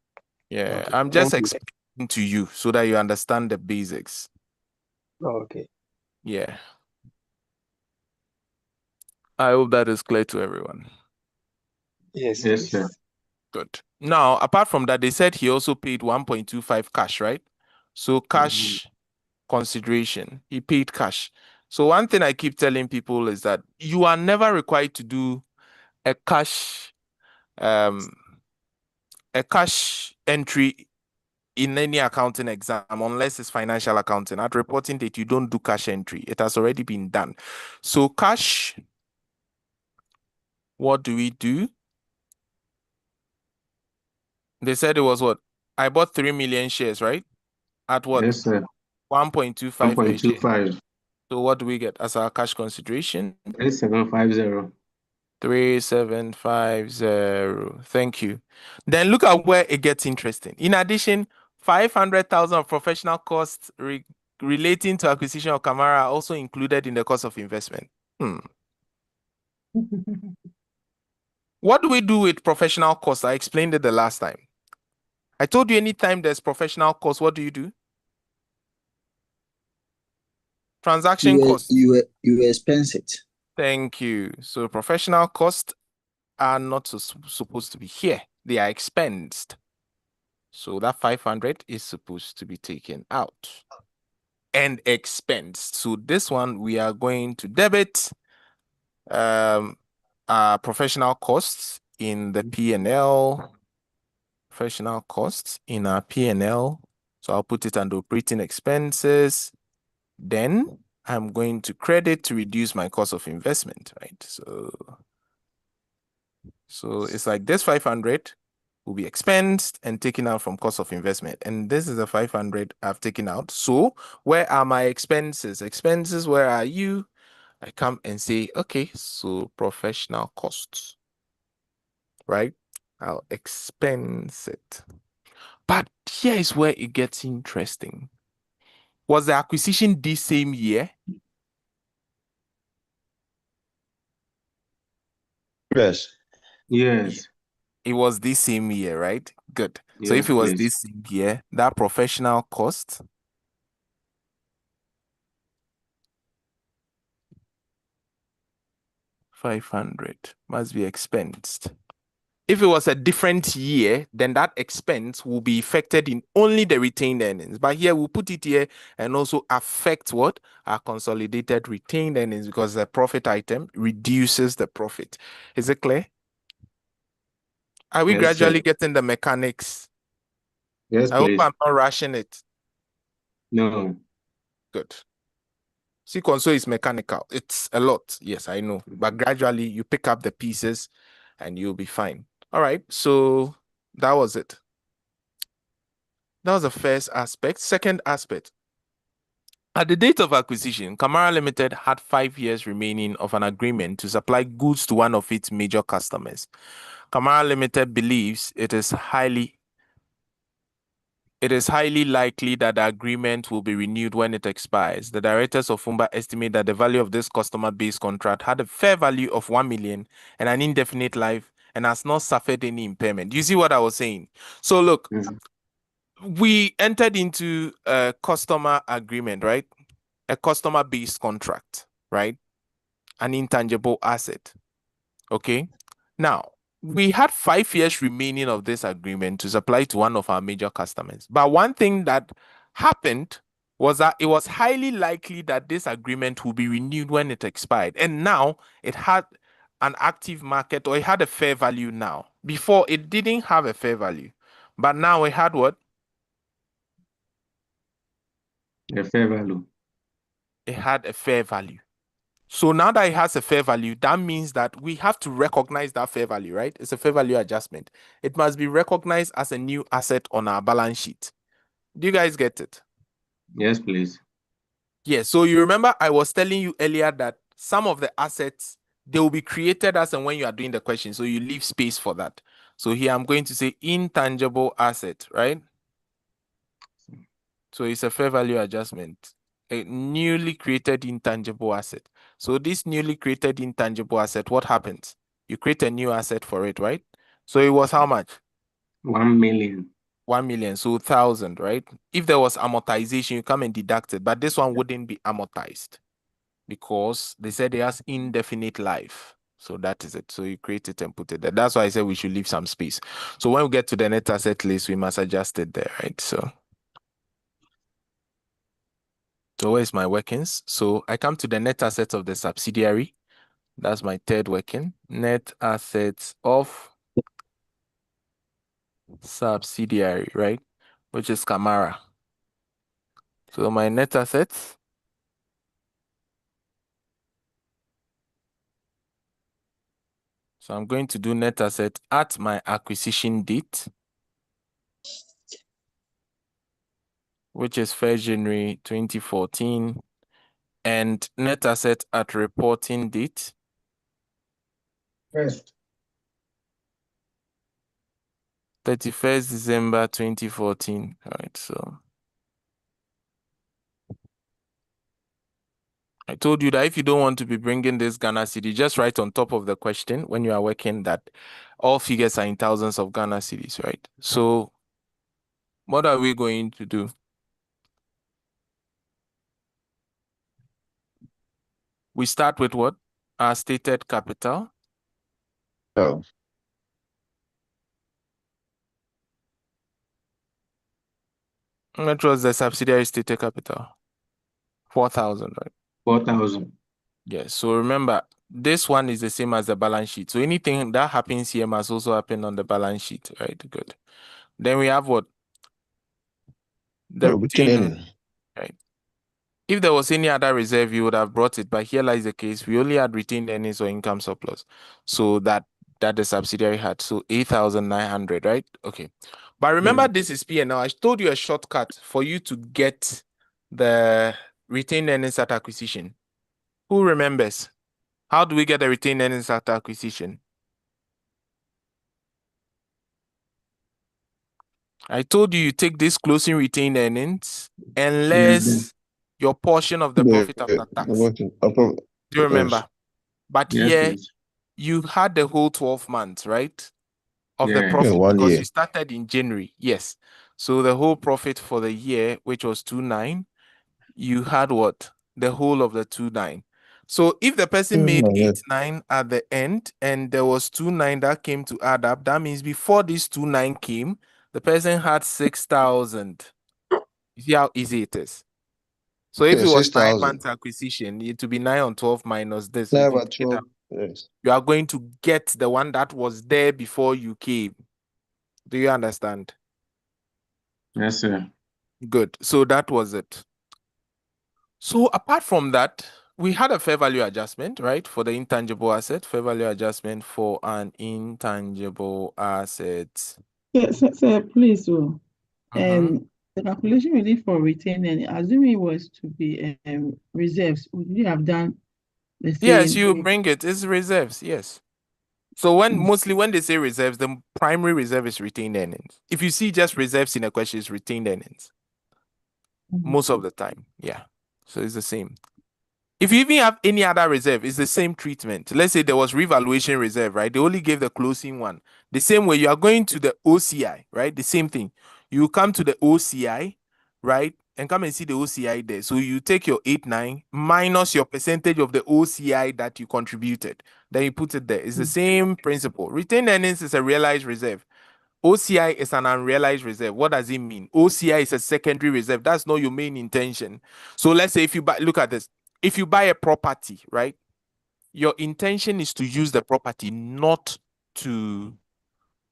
Yeah. Okay. I'm just Thank you. explaining to you so that you understand the basics. Oh, okay. Yeah. I hope that is clear to everyone. Yes, Yes, sir. please. Good. Now, apart from that, they said he also paid 1.25 cash, right? So cash consideration, he paid cash. So one thing I keep telling people is that you are never required to do a cash entry in any accounting exam unless it's financial accounting. At reporting date, you don't do cash entry. It has already been done. So cash, what do we do? They said it was what? I bought 3 million shares, right? At what? Yes, sir. 1.25 per share. 1.25. So what do we get as our cash consideration? 3750. 3750. Thank you. Then look at where it gets interesting. In addition, 500,000 of professional costs relating to acquisition of Camara are also included in the cost of investment. What do we do with professional costs? I explained it the last time. I told you anytime there's professional costs, what do you do? Transaction costs. You expense it. Thank you. So professional costs are not supposed to be here. They are expensed. So that 500 is supposed to be taken out and expensed. So this one we are going to debit professional costs in the P&L. Professional costs in our P&L. So I'll put it under operating expenses. Then I'm going to credit to reduce my cost of investment, right? So it's like this 500 will be expensed and taken out from cost of investment. And this is the 500 I've taken out. So where are my expenses? Expenses, where are you? I come and say, okay, so professional costs, right? I'll expense it. But here is where it gets interesting. Was the acquisition this same year? Yes. Yes. It was this same year, right? Good. So if Yes, it was please. this same year, that professional cost 500 must be expensed. If it was a different year, then that expense will be affected in only the retained earnings. But here we'll put it here and also affect what? Our consolidated retained earnings, because the profit item reduces the profit. Is it clear? Are we Yes, sir. gradually getting the mechanics? Yes, I hope please. I'm not rushing it. No. Good. See, Conso is mechanical. It's a lot. Yes, I know. But gradually you pick up the pieces and you'll be fine. All right. So that was it. That was the first aspect. Second aspect. At the date of acquisition, Camara Limited had 5 years remaining of an agreement to supply goods to one of its major customers. Camara Limited believes it is highly likely that the agreement will be renewed when it expires. The directors of Fumba estimate that the value of this customer-based contract had a fair value of 1 million and an indefinite life and has not suffered any impairment. You see what I was saying? So look, we entered into a customer agreement, right? A customer-based contract, right? An intangible asset. Okay. Now, we had 5 years remaining of this agreement to supply to one of our major customers. But one thing that happened was that it was highly likely that this agreement will be renewed when it expired. And now it had an active market, or it had a fair value now. Before, it didn't have a fair value. But now it had what? A fair value. It had a fair value. So now that it has a fair value, that means that we have to recognize that fair value, right? It's a fair value adjustment. It must be recognized as a new asset on our balance sheet. Do you guys get it? Yes, please. Yes. So you remember I was telling you earlier that some of the assets, they will be created as and when you are doing the question. So you leave space for that. So here I'm going to say intangible asset, right? So it's a fair value adjustment, a newly created intangible asset. So this newly created intangible asset, what happens? You create a new asset for it, right? So it was how much? 1 million. 1 million, so 1,000, right? If there was amortization, you come and deduct it, but this one wouldn't be amortized because they said it has indefinite life. So that is it. So you create it and put it there. That's why I said we should leave some space. So when we get to the net asset list, we must adjust it there, right? So where's my workings? So I come to the net assets of the subsidiary. That's my third working. Net assets of subsidiary, right? Which is Camara. So my net assets. So I'm going to do net asset at my acquisition date, which is 1st January 2014, and net asset at reporting date, First. 31st December 2014. All right, so I told you that if you don't want to be bringing this Ghana cedi, just write on top of the question when you are working that all figures are in thousands of Ghana cedis, right? So what are we going to do? We start with what? Our stated capital. Oh. What was the subsidiary stated capital? 4,000, right? 4,000. Yes. So remember, this one is the same as the balance sheet. So anything that happens here must also happen on the balance sheet, right? Good. Then we have what? The retained, right? If there was any other reserve, you would have brought it. But here lies the case. We only had retained earnings or income surplus. So that the subsidiary had. So 8,900, right? Okay. But remember, this is P&L. I told you a shortcut for you to get the retained earnings at acquisition. Who remembers? How do we get the retained earnings at acquisition? I told you take this closing retained earnings and less your portion of the profit after tax. Do you remember? But Yes, here please. you had the whole 12 months, right? Of the Yeah. profit Yeah, 1 because year. you started in January. Yes. So the whole profit for the year, which was 29, you had what? The whole of the 29. So if the person made 8,9 at the end and there was 2,9 that came to add up, that means before this 2,9 came, the person had 6,000. You see how easy it is. So if Yeah, it was 9 6,000. months acquisition, it would be 9 on 12 minus this. So 9 if you by pick it 12. up, Yes. you are going to get the one that was there before you came. Do you understand? Yes, sir. Good. So that was it. So apart from that, we had a fair value adjustment, right? For the intangible asset, fair value adjustment for an intangible asset. Sir, please, Mhm. the calculation we did for retained earnings, assuming it was to be reserves, would you have done the Yes, same? you bring it. It's reserves. Yes. So Mm. mostly when they say reserves, the primary reserve is retained earnings. If you see just reserves in a question, it's retained earnings most of the time. Yeah. So it's the same. If you even have any other reserve, it's the same treatment. Let's say there was revaluation reserve, right? They only gave the closing one. The same way you are going to the OCI, right? The same thing. You come to the OCI, right? And come and see the OCI there. So you take your 8.9 minus your percentage of the OCI that you contributed. Then you put it there. It's the same principle. Retained earnings is a realized reserve. OCI is an unrealized reserve. What does it mean? OCI is a secondary reserve. That's not your main intention. So let's say if you buy, look at this. If you buy a property, right? Your intention is to use the property, not to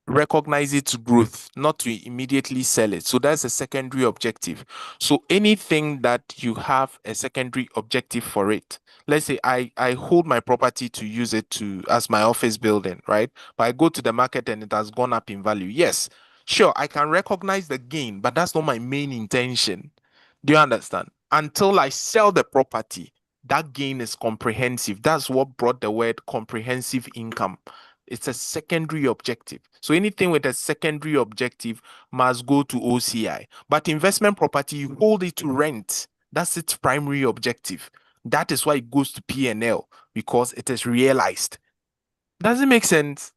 recognize its growth, not to immediately sell it. So that's a secondary objective. So anything that you have a secondary objective for it, let's say I hold my property to use it to as my office building, right? But I go to the market and it has gone up in value. Yes, sure, I can recognize the gain, but that's not my main intention. Do you understand? Until I sell the property, that gain is comprehensive. That's what brought the word comprehensive income. It's a secondary objective. So anything with a secondary objective must go to OCI. But investment property, you hold it to rent. That's its primary objective. That is why it goes to P&L, because it is realized. Does it make sense?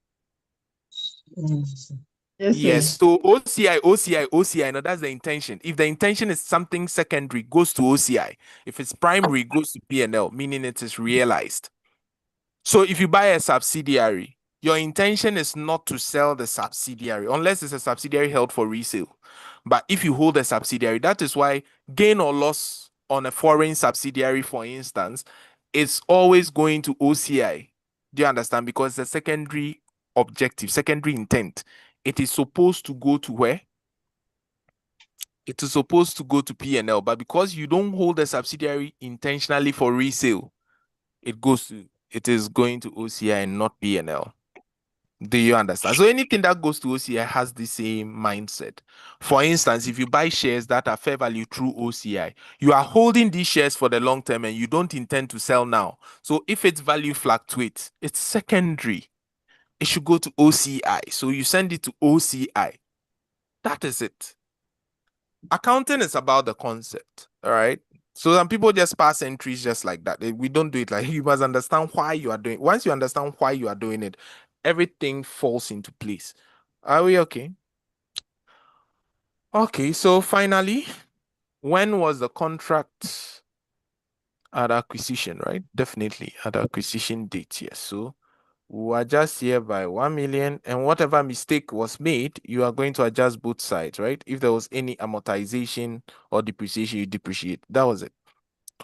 Yes, Yes. sir. So OCI. No, that's the intention. If the intention is something secondary, goes to OCI. If it's primary, goes to P&L, meaning it is realized. So if you buy a subsidiary, your intention is not to sell the subsidiary unless it's a subsidiary held for resale. But if you hold a subsidiary, that is why gain or loss on a foreign subsidiary, for instance, is always going to OCI. Do you understand? Because the secondary objective, secondary intent, it is supposed to go to where? It is supposed to go to P&L, but because you don't hold a subsidiary intentionally for resale, it is going to OCI and not P&L. Do you understand? So anything that goes to OCI has the same mindset. For instance, if you buy shares that are fair value through OCI, you are holding these shares for the long term and you don't intend to sell now. So if its value fluctuates, it's secondary. It should go to OCI. So you send it to OCI. That is it. Accounting is about the concept. All right. So some people just pass entries just like that. We don't do it like you must understand why you are doing. Once you understand why you are doing it, everything falls into place. Are we okay? Okay, so finally, when was the contract at acquisition, right? Definitely at acquisition date, yes. So we'll adjust here by 1 million, and whatever mistake was made, you are going to adjust both sides, right? If there was any amortization or depreciation, you depreciate. That was it.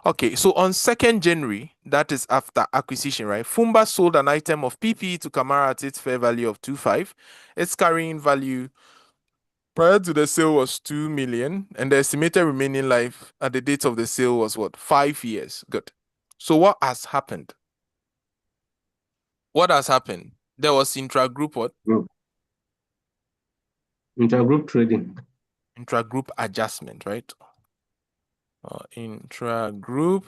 Okay, so on 2nd January, that is after acquisition, right? Fumba sold an item of PPE to Kamara at its fair value of 2.5. Its carrying value prior to the sale was 2 million, and the estimated remaining life at the date of the sale was what? 5 years. Good. So what has happened? What has happened? There was intra-group what? Group. Intergroup trading. Intra-group adjustment, right? Intra-group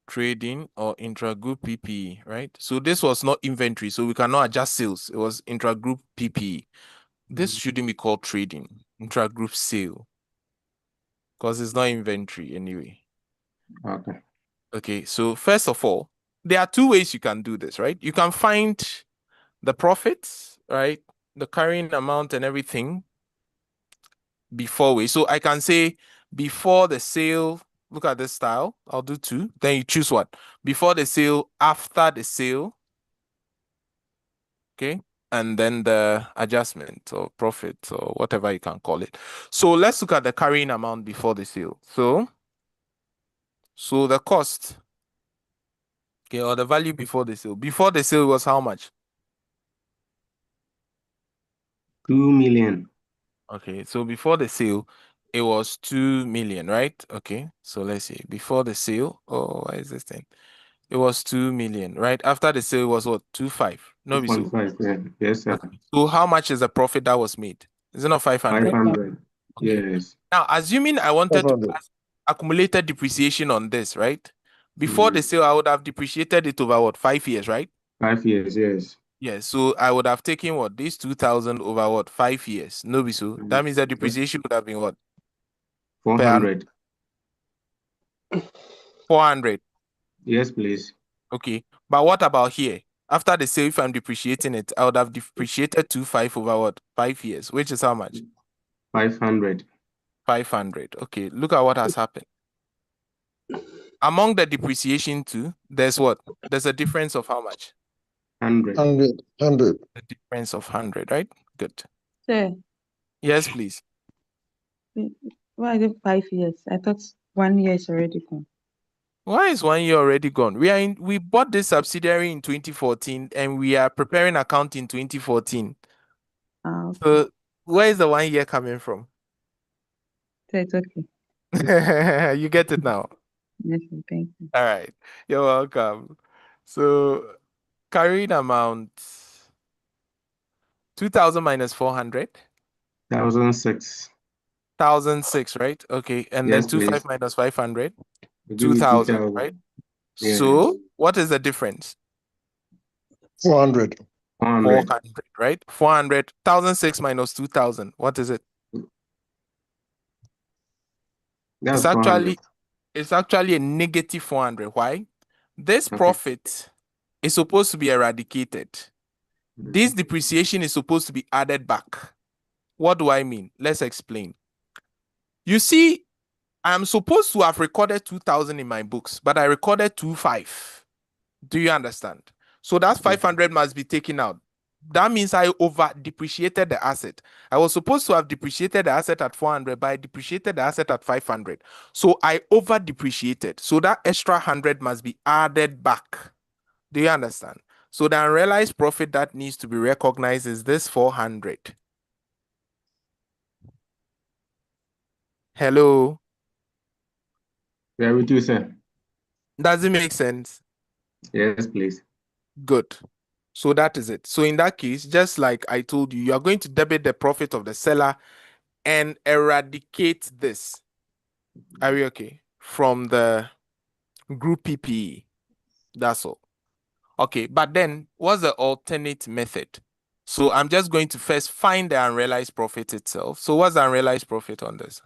trading or intra-group PPE, right? So this was not inventory, so we cannot adjust sales. It was intra-group PPE. This shouldn't be called trading, intra-group sale, because it's not inventory anyway. Okay. Okay, so first of all, there are two ways you can do this, right? You can find the profits, right? The carrying amount and everything before we. So I can say before the sale, look at this style. I'll do two. Then you choose what? Before the sale, after the sale. Okay. And then the adjustment or profit or whatever you can call it. So let's look at the carrying amount before the sale. So the cost, okay, or the value before the sale. Before the sale was how much? 2 million. Okay, so before the sale, it was 2 million, right? Okay, so let's see. Before the sale, oh, why is this thing? It was 2 million, right? After the sale, it was what? 2.5. No, be so. 2.5, yeah. Yes, sir. Okay. So how much is the profit that was made? Is it not 500? 500. Okay. Yes. Now, assuming I wanted to 500. pass accumulated depreciation on this, right? Before the Mhm. sale, I would have depreciated it over what? 5 years, right? 5 years, yes. Yeah, so I would have taken what? This 2,000 over what? 5 years. No, be so. That means the Yes. depreciation would have been what? Per annum? 400. 400. Yes, please. Okay. But what about here? After the sale, if I'm depreciating it, I would have depreciated 2.5 over what? 5 years, which is how much? 500. 500. Okay, look at what has happened. Among the depreciation too, there's what? There's a difference of how much? 100. 100. A difference of 100, right? Good. Sir, Yes, please. why is it 5 years? I thought 1 year is already gone. Why is 1 year already gone? We bought this subsidiary in 2014 and we are preparing account in 2014. Okay. So where is the 1 year coming from? So it's okay. You get it now. Yes, sir, thank you. All right. You're welcome. So carrying amount 2,000 minus 400. 1,006. 1,006, right? Okay. And then Yes, 2.5 please. minus 500. We'll give you 2,000, 2,000. right? Yes. So what is the difference? 400. 400. 400, right? 400, 1,006 minus 2,000. What is it? That's 400. It's actually a negative 400. Why? This Okay. profit is supposed to be eradicated. This depreciation is supposed to be added back. What do I mean? Let's explain. You see, I'm supposed to have recorded 2,000 in my books, but I recorded 2.5. Do you understand? So that 500 must be taken out. That means I over depreciated the asset. I was supposed to have depreciated the asset at 400, but I depreciated the asset at 500. So I over depreciated. So that extra 100 must be added back. Do you understand? So the unrealized profit that needs to be recognized is this 400. Hello? Where we do, sir? Does it make sense? Yes, please. Good. So that is it. So in that case, just like I told you, you are going to debit the profit of the seller and eradicate this. Are we okay? From the group PPE. That's all. Okay, but then what's the alternate method? So I'm just going to first find the unrealized profit itself. So what's the unrealized profit on this?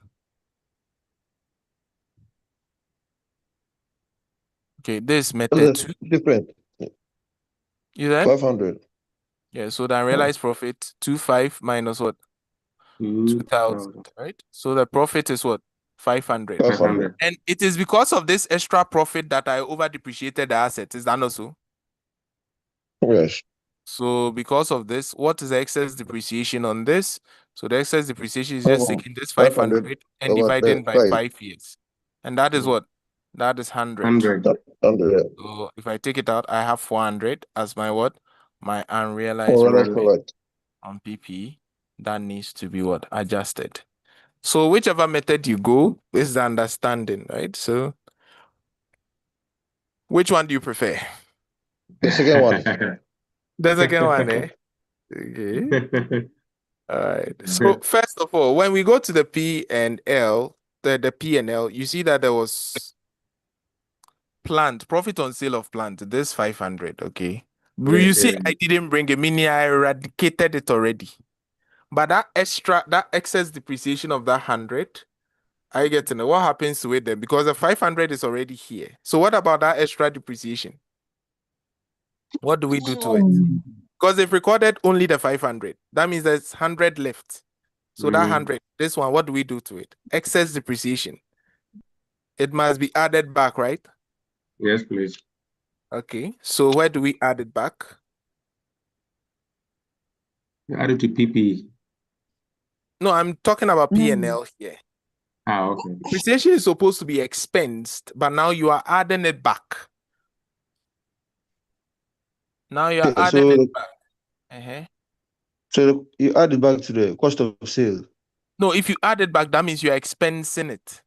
Okay, this method That's two. different. You there? 500. Yeah, so the unrealized profit 2.5 minus what? 2,000, 2,000. right? So the profit is what? 500. 500. And it is because of this extra profit that I over depreciated the asset. Is that not so? Yes. So because of this, what is the excess depreciation on this? So the excess depreciation is just taking this 500 500 and over dividing by 5. 5 years. And that is what? That is 100. 100. 100. So if I take it out, I have 400 as my what? My unrealized Unrealized profit profit. on PP. That needs to be what? Adjusted. So whichever method you go, this is the understanding, right? So which one do you prefer? The second one. The second one, eh? Okay. All right. So first of all, when we go to the P and L, the P and L, you see that there was plant, profit on sale of plant, this 500, okay? But you see, I didn't bring a mini, I eradicated it already. But that excess depreciation of that 100, I get to know what happens to it then, because the 500 is already here. So what about that extra depreciation? What do we do to it? Because they've recorded only the 500. That means there's 100 left. So that 100, this one, what do we do to it? Excess depreciation. It must be added back, right? Yes, please. Okay. So where do we add it back? Add it to PP. No, I'm talking about P&L here. Okay. Depreciation is supposed to be expensed, but now you are adding it back. Now you are adding it back. So you add it back to the cost of sale. No, if you add it back, that means you're expensing it.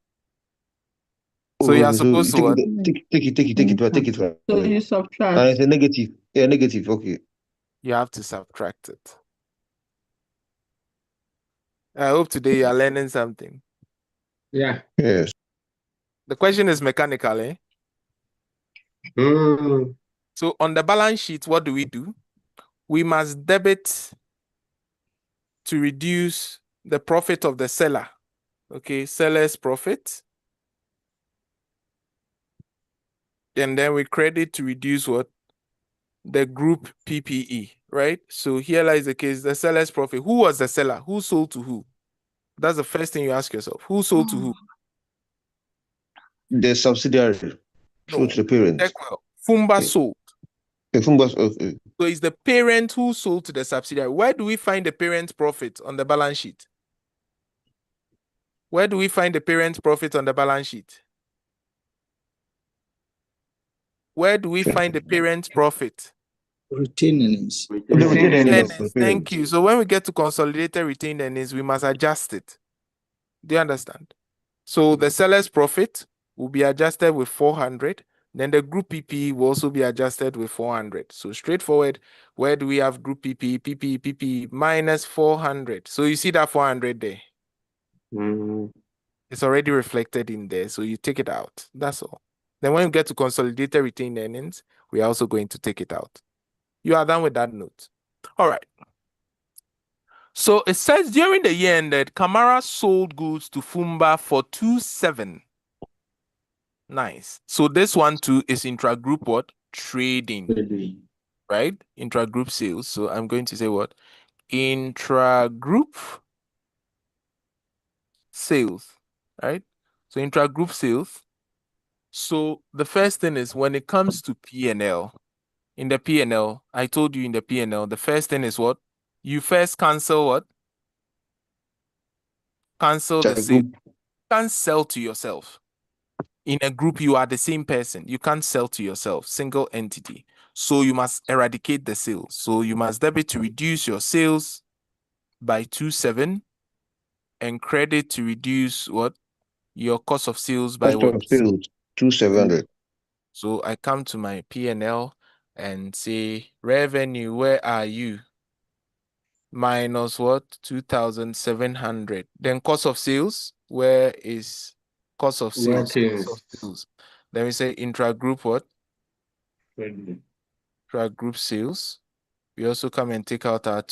So you are So supposed to what? take it. So you subtract. It's a negative. Yeah, negative. Okay. You have to subtract it. I hope today you are learning something. Yeah. Yes. The question is mechanical, eh? Mm. So on the balance sheet, what do? We must debit to reduce the profit of the seller. Okay, seller's profit. And then we credit to reduce what? The group PPE, right? So here lies the case, the seller's profit. Who was the seller? Who sold to who? That's the first thing you ask yourself. Who sold to who? The subsidiary. No. To the parent. Check well. Fumba Okay. sold. Okay. So it's the parent who sold to the subsidiary. Where do we find the parent profit on the balance sheet? Where do we find the parent profit on the balance sheet? Where do we find the parent profit? Retained earnings. Retained earnings. Thank you. So when we get to consolidated retained earnings, we must adjust it. Do you understand? So the seller's profit will be adjusted with 400. Then the group PPE will also be adjusted with 400. So straightforward, where do we have group PPE? PPE minus 400. So you see that 400 there. Mm. It's already reflected in there. So you take it out. That's all. Then when we get to consolidated retained earnings, we are also going to take it out. You are done with that note. All right. So it says during the year ended, Kamara sold goods to Fumba for 27. Nice. So this one too is intra-group what? Trading. Right? Intra-group sales. So I'm going to say what? Intra-group sales. Right? So intra-group sales. So the first thing is when it comes to P&L, in the P&L, I told you in the P&L, the first thing is what? You first cancel what? Cancel the sale. You can't sell to yourself. In a group, you are the same person. You can't sell to yourself, single entity. So you must eradicate the sales. So you must debit to reduce your sales by 27 and credit to reduce what? Your cost of sales by Cost what? of sales, 2,700. So I come to my P&L and say, revenue, where are you? Minus what? 2,700. Then cost of sales, where is cost of sales? Cost of sales. Then we say intra-group what? Intra-group sales. We also come and take out our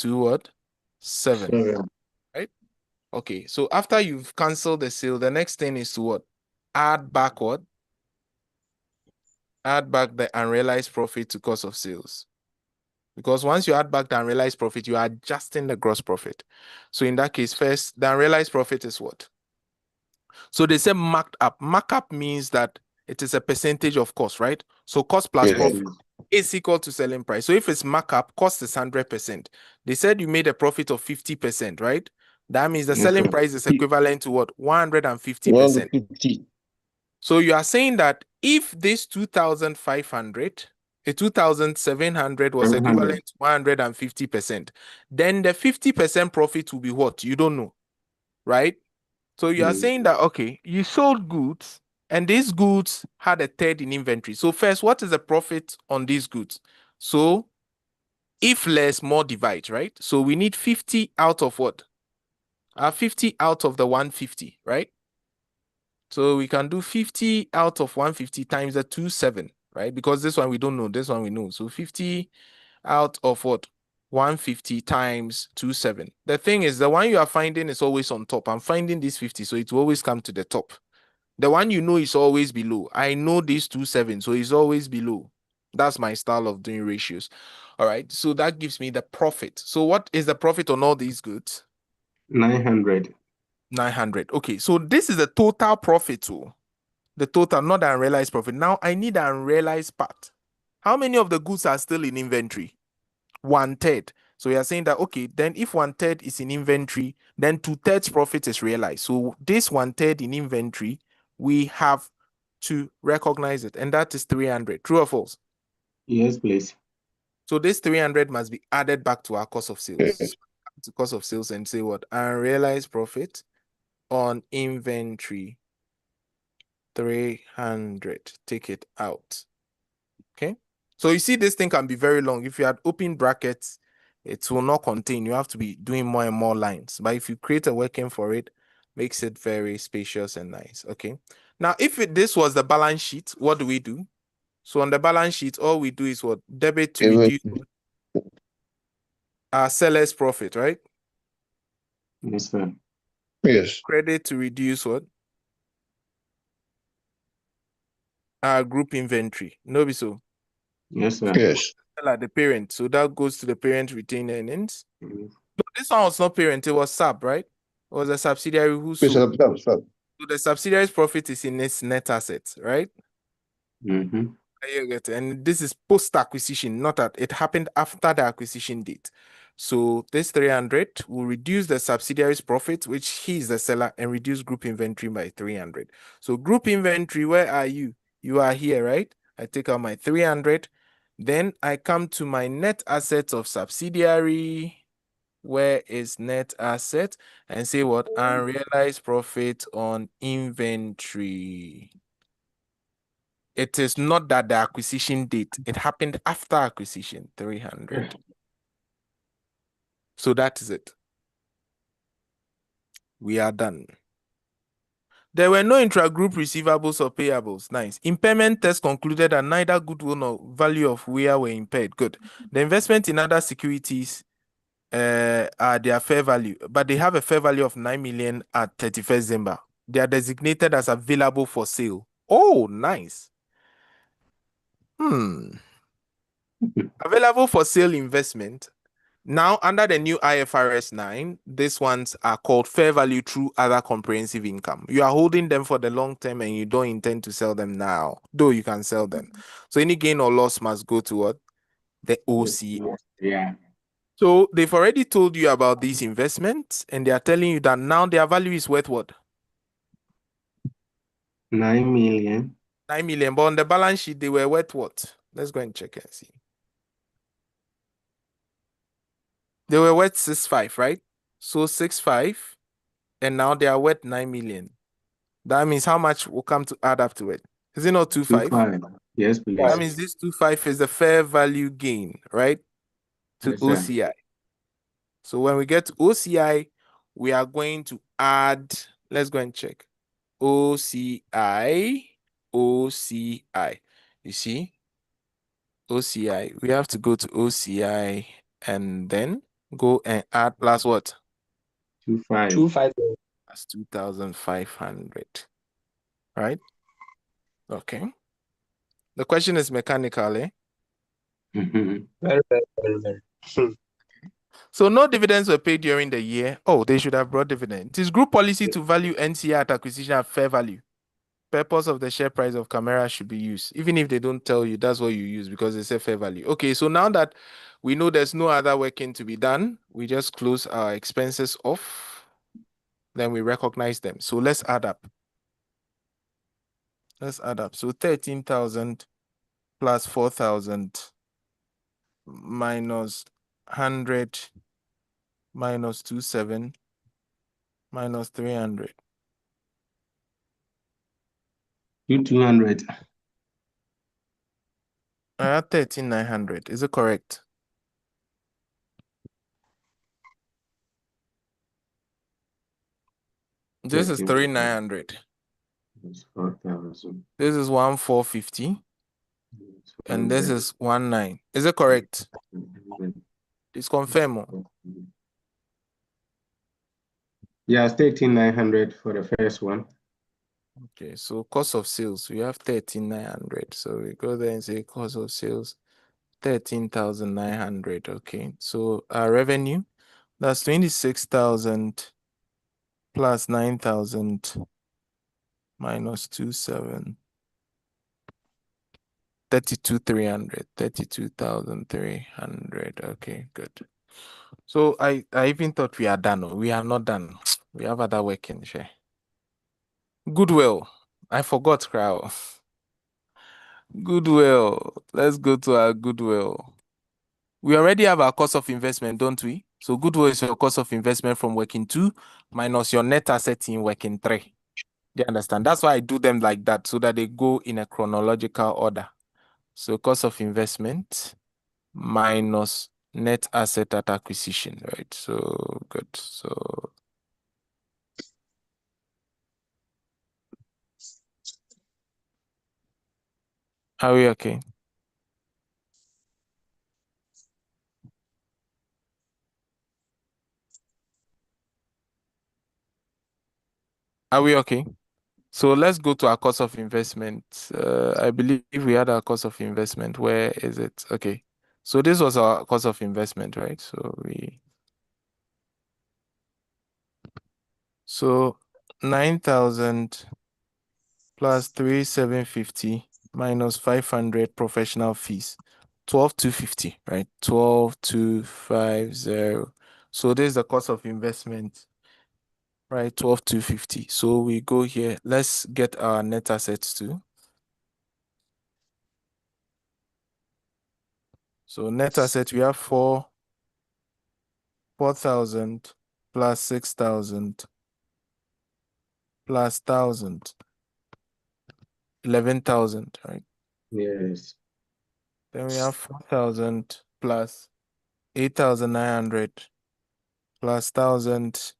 7. Right? Okay, so after you've canceled the sale, the next thing is to what? Add back what? Add back the unrealized profit to cost of sales. Because once you add back the unrealized profit, you are adjusting the gross profit. So in that case, first, the unrealized profit is what? So they say marked up. Markup means that it is a percentage of cost, right? So cost plus profit is equal to selling price. So if it's markup, cost is 100%. They said you made a profit of 50%, right? That means the selling price is equivalent to what? 150%. 150. So you are saying that if this 2,500, a 2,700 was equivalent to 150%, then the 50% profit will be what? You don't know, right? So you are saying that, okay, you sold goods and these goods had a third in inventory. So first, what is the profit on these goods? So if less, more divide, right? So we need 50 out of what? 50 out of the 150, right? So we can do 50 out of 150 times the 27, right? Because this one we don't know, this one we know. So 50 out of what? 150 times 27. The thing is, the one you are finding is always on top. I'm finding this 50, so it will always come to the top. The one you know is always below. I know this 27, so it's always below. That's my style of doing ratios. All right, so that gives me the profit. So what is the profit on all these goods? 900. 900. Okay, so this is the total profit too. The total, not the unrealized profit. Now I need the unrealized part. How many of the goods are still in inventory? 1/3. So we are saying that, okay, then if 1/3 is in inventory, then 2/3 profit is realized. So this 1/3 in inventory, we have to recognize it, and that is 300. True or false? Yes, please. So this 300 must be added back to our cost of sales. Yes. to cost of sales and say what? Unrealized profit on inventory 300. Take it out. Okay. So you see, this thing can be very long. If you had open brackets, it will not contain. You have to be doing more and more lines. But if you create a working for it, makes it very spacious and nice. Okay. Now, if this was the balance sheet, what do we do? So on the balance sheet, all we do is what? Debit to reduce our seller's profit, right? Yes, sir. Yes. Credit to reduce what? Our group inventory. No, be so. Yes, sir. Yes. Like the parent. So that goes to the parent retained earnings. Mhm. No, this one was not parent, it was sub, right? It was a subsidiary who Yes, sold. stop. So the subsidiary's profit is in its net assets, right? Mhm. You get it. And this is post-acquisition, not that it happened after the acquisition date. So this 300 will reduce the subsidiary's profit, which he is the seller, and reduce group inventory by 300. So group inventory, where are you? You are here, right? I take out my 300. Then I come to my net assets of subsidiary. Where is net asset? And say what? Unrealized profit on inventory. It is not that the acquisition date, it happened after acquisition, 300. So that is it. We are done. There were no intra-group receivables or payables. Nice. Impairment test concluded that neither goodwill nor value of WEA were impaired. Good. The investment in other securities are their fair value, but they have a fair value of 9 million at 31st December. They are designated as available for sale. Oh, nice. Available for sale investment. Now, under the new IFRS 9, these ones are called fair value through other comprehensive income. You are holding them for the long term and you don't intend to sell them now, though you can sell them. So any gain or loss must go to what? The OC. Yeah. So they've already told you about these investments and they are telling you that now their value is worth what? 9 million. 9 million. But on the balance sheet, they were worth what? Let's go and check and see. They were worth 6.5, right? So 6.5, and now they are worth 9 million. That means how much will come to add up to it? Is it not 2.5? 2.5. Yes, please. That means this 2.5 is the fair value gain, right? To Yes, sir. OCI. So when we get to OCI, we are going to add, let's go and check. OCI. You see? OCI. We have to go to OCI and then go and add plus what? 2.5. 2.5. That's 2,500. Right? Okay. The question is mechanical, eh? Mhm. Very, very, very, very. So no dividends were paid during the year. Oh, they should have brought dividend. It is group policy to value NCA at acquisition at fair value. Purpose of the share price of Camera should be used. Even if they don't tell you, that's what you use because they say fair value. Okay, so now that we know there's no other working to be done, we just close our expenses off. Then we recognize them. So let's add up. Let's add up. So 13,000 plus 4,000 minus 100 minus 27 minus 300. 200. I have 13,900. Is it correct? This is 3,900. 4,000. This is 1,450. And this is 1,900. Is it correct? It's confirmed. Yeah, 13,900 for the first one. Okay, so cost of sales, we have 13,900. So we go there and say cost of sales 13,900. Okay, so our revenue, that's 26,000 plus 9,000 minus 27. 32,300. 32,300. Okay, good. So I even thought we are done. Oh, we are not done. We have other working. Share. Goodwill. I forgot, crowd. Goodwill. Let's go to our goodwill. We already have our cost of investment, don't we? So goodwill is your cost of investment from working 2 minus your net asset in working 3. Do you understand? That's why I do them like that, so that they go in a chronological order. So cost of investment minus net asset at acquisition, right? So good. So are we okay? Are we okay? So let's go to our cost of investment. I believe we had our cost of investment. Where is it? Okay. So this was our cost of investment, right? So 9,000 plus 3,750 minus 500 professional fees. 12,250, right? 12,250. So this is the cost of investment, right? 12,250. So we go here. Let's get our net assets too. So net asset, we have 4,000 plus 6,000 plus 1,000, 11,000, right? Yes. Then we have 4,000 plus 8,900 plus 1,000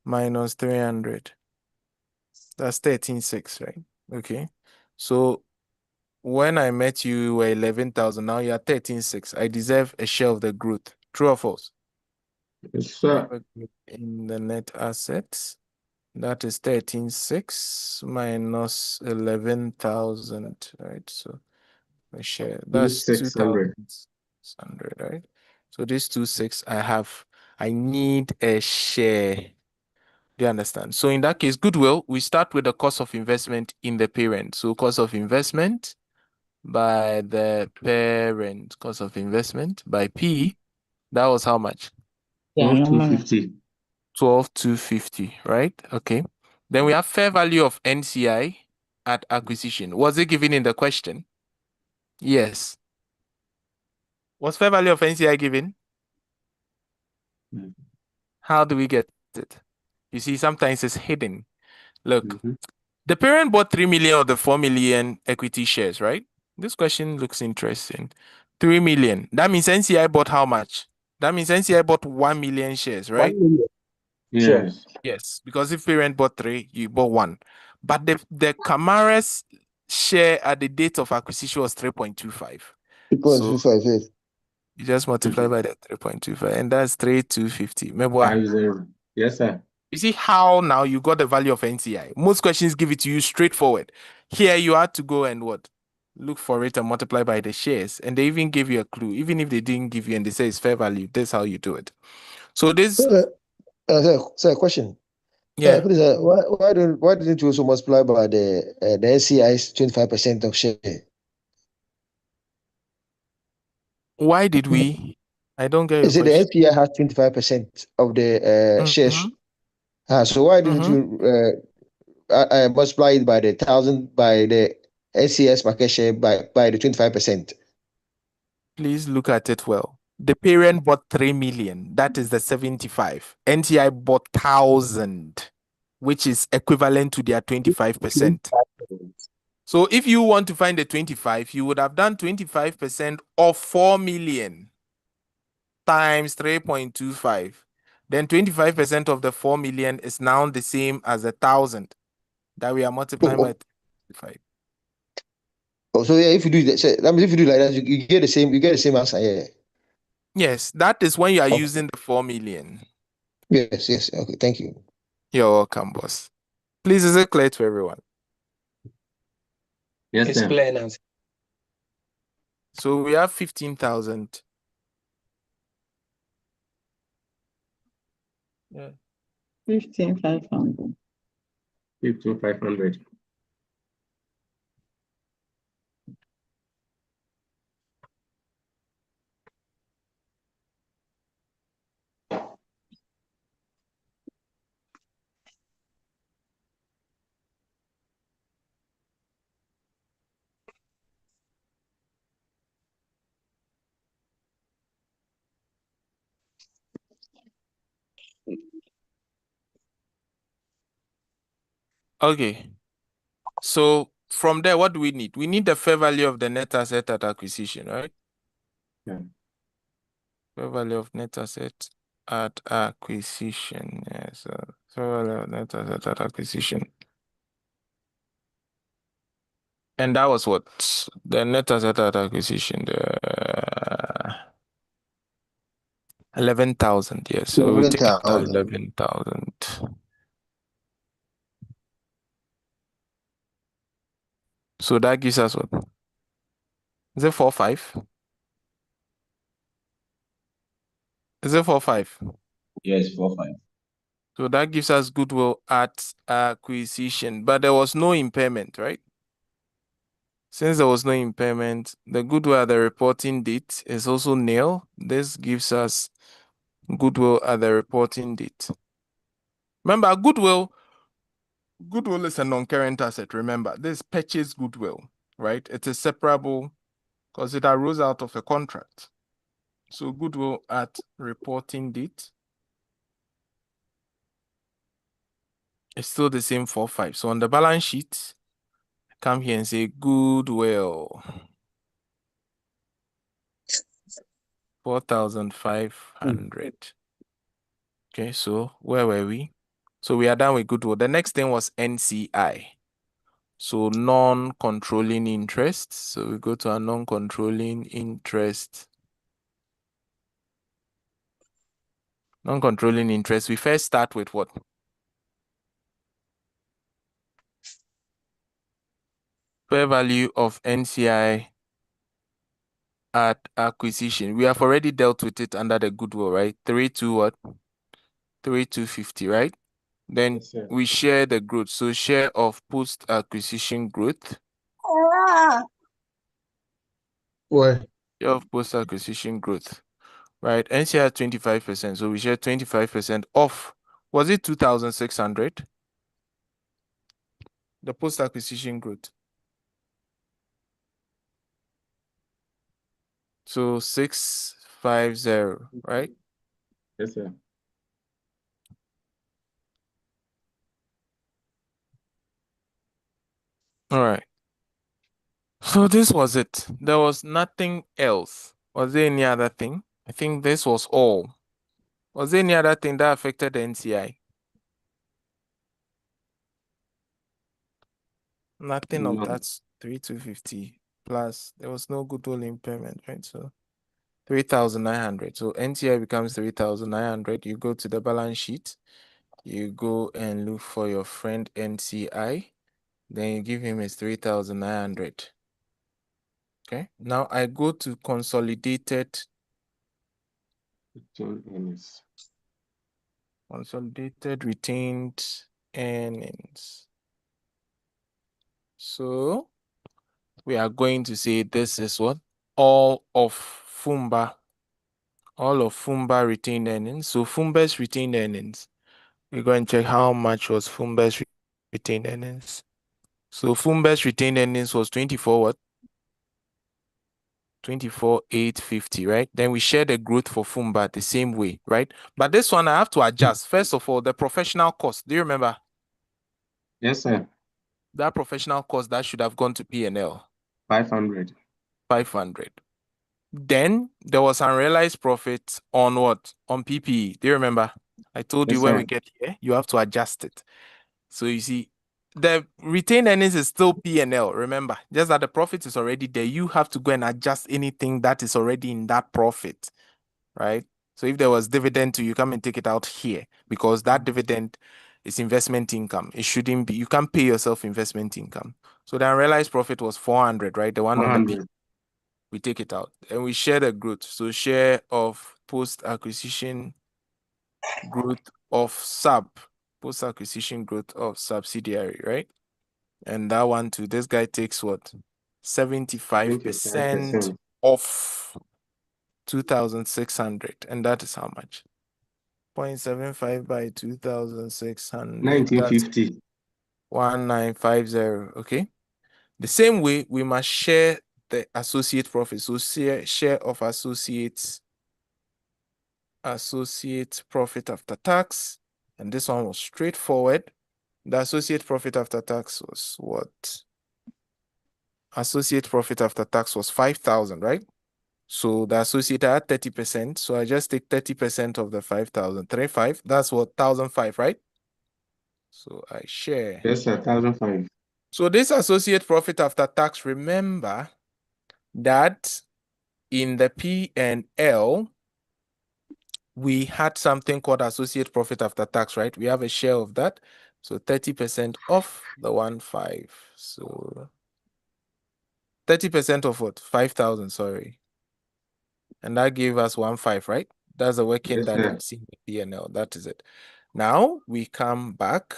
minus 300. That's 13,600, right? Okay. So when I met you, you were 11,000. Now you're 13,600. I deserve a share of the growth. True or false? Yes, sir. In the net assets, that is 13,600 minus 11,000, right? So a share, that's 600. 2,600, right? So this 2,600, I need a share. Do you understand? So in that case, goodwill, we start with the cost of investment in the parent. So cost of investment by the parent, cost of investment by P, that was how much? Yeah, normal. 250. 12,250, right? Okay. Then we have fair value of NCI at acquisition. Was it given in the question? Yes. Was fair value of NCI given? Mm. How do we get it? You see, sometimes it's hidden. Look, Mhm. the parent bought 3 million of the 4 million equity shares, right? This question looks interesting. 3 million. That means NCI bought how much? That means NCI bought 1 million shares, right? 1 million. Sure. Yes. Yes, because if parent bought 3, you bought 1. But the Camara's share at the date of acquisition was 3.25. So 2.25, yes. you just multiply by the 3.25, and that's 3,250. Mebwa. 50. Yes, sir. You see how now you got the value of NCI. Most questions give it to you straightforward. Here you had to go and what? Look for it and multiply by the shares. And they even gave you a clue. Even if they didn't give you and they say it's fair value, that's how you do it. So this, Sir, question. yeah. Please, why didn't you also multiply by the NCI's 25% of share? Why did we? I don't get You your said the question. NCI has 25% of the shares. So why didn't you multiply it by the 1,000 by the NCS market share by the 25%? Please look at it well. The parent bought 3 million. That is the 75. NTI bought 1,000, which is equivalent to their 25%. So if you want to find the 25, you would have done 25% of 4 million times 3.25. Then 25% of the 4 million is now the same as 1,000 that we are multiplying by 25. Oh, so yeah, if you do that, that means if you do like that, you get the same answer. Yeah. Yes, that is when you are Okay. using the 4 million. Yes. Okay, thank you. You're welcome, boss. Please, is it clear to everyone? Yes, It's sir. clear now. So we have 15,000. Yeah. 15,500. 15,500. Okay. So from there, what do we need? We need the fair value of the net asset at acquisition, right? Yeah. Fair value of net asset at acquisition. Yes. Fair value of net asset at acquisition. And that was what? The net asset at acquisition. The 11,000. Yes. So we take out 11,000. 11,000. So that gives us what? Is it 4.5? Is it 4.5? Yes, 4.5. So that gives us goodwill at acquisition, but there was no impairment, right? Since there was no impairment, the goodwill at the reporting date is also nil. This gives us goodwill at the reporting date. Remember, goodwill is a non-current asset. Remember, this purchase goodwill, right? It is separable because it arose out of a contract. So goodwill at reporting date is still the same 4.5. So on the balance sheet, come here and say goodwill 4,500. Okay, so where were we? So we are done with goodwill. The next thing was NCI. So non-controlling interest. So we go to a non-controlling interest. Non-controlling interest. We first start with what? Fair value of NCI at acquisition. We have already dealt with it under the goodwill, right? 32 what? 3250, right? Then Yes, sir. we share the growth. So share of post-acquisition growth. Well, Share of post-acquisition growth. Right? NCI 25%. So we share 25% off. Was it 2,600? The post-acquisition growth. So 650, right? Yes, sir. All right. So this was it. There was nothing else. Was there any other thing? I think this was all. Was there any other thing that affected the NCI? Nothing of No. that 3,250 plus. There was no goodwill impairment, right? So 3,900. So NCI becomes 3,900. You go to the balance sheet. You go and look for your friend NCI. Then you give him his 3,900. Okay. Now I go to consolidated retained earnings. So we are going to say this is what? All of Fumba retained earnings. So Fumba's retained earnings. We're going to check how much was Fumba's retained earnings. So Fumba's retained earnings was 24 what? 24,850, right? Then we share the growth for Fumba the same way, right? But this one I have to adjust. First of all, the professional cost. Do you remember Yes, sir. that professional cost that should have gone to P&L? 500. 500. Then there was unrealized profit on what? On PPE. Do you remember? I told you Yes, when sir. we get here, you have to adjust it. So you see, the retained earnings is still P&L, remember, just that the profit is already there. You have to go and adjust anything that is already in that profit, right? So if there was dividend to you, come and take it out here because that dividend is investment income. It shouldn't be, you can't pay yourself investment income. So the unrealized profit was 400, right? The one on the P, 400. we take it out and we share the growth. So share of post-acquisition growth of post-acquisition growth of subsidiary, right? And that one too, this guy takes what? 75% 75%. off 2,600. And that is how much? 0.75 by 2,600. That's 1950. 1950. Okay. The same way, we must share the associate profit. So share of associate profit after tax. And this one was straightforward. The associate profit after tax was what? Associate profit after tax was 5,000, right? So the associate had 30%. So I just take 30% of the 5,000. 35. That's what 1,005, right? So I share. Yes, sir. 1,005. So this associate profit after tax, remember that in the P&L, we had something called associate profit after tax, right? We have a share of that. So 30% of the 1,500. So 30% of what? 5,000, sorry. And that gave us 1,500, right? That's the working Yes, that sir. we see in the P&L. That is it. Now we come back.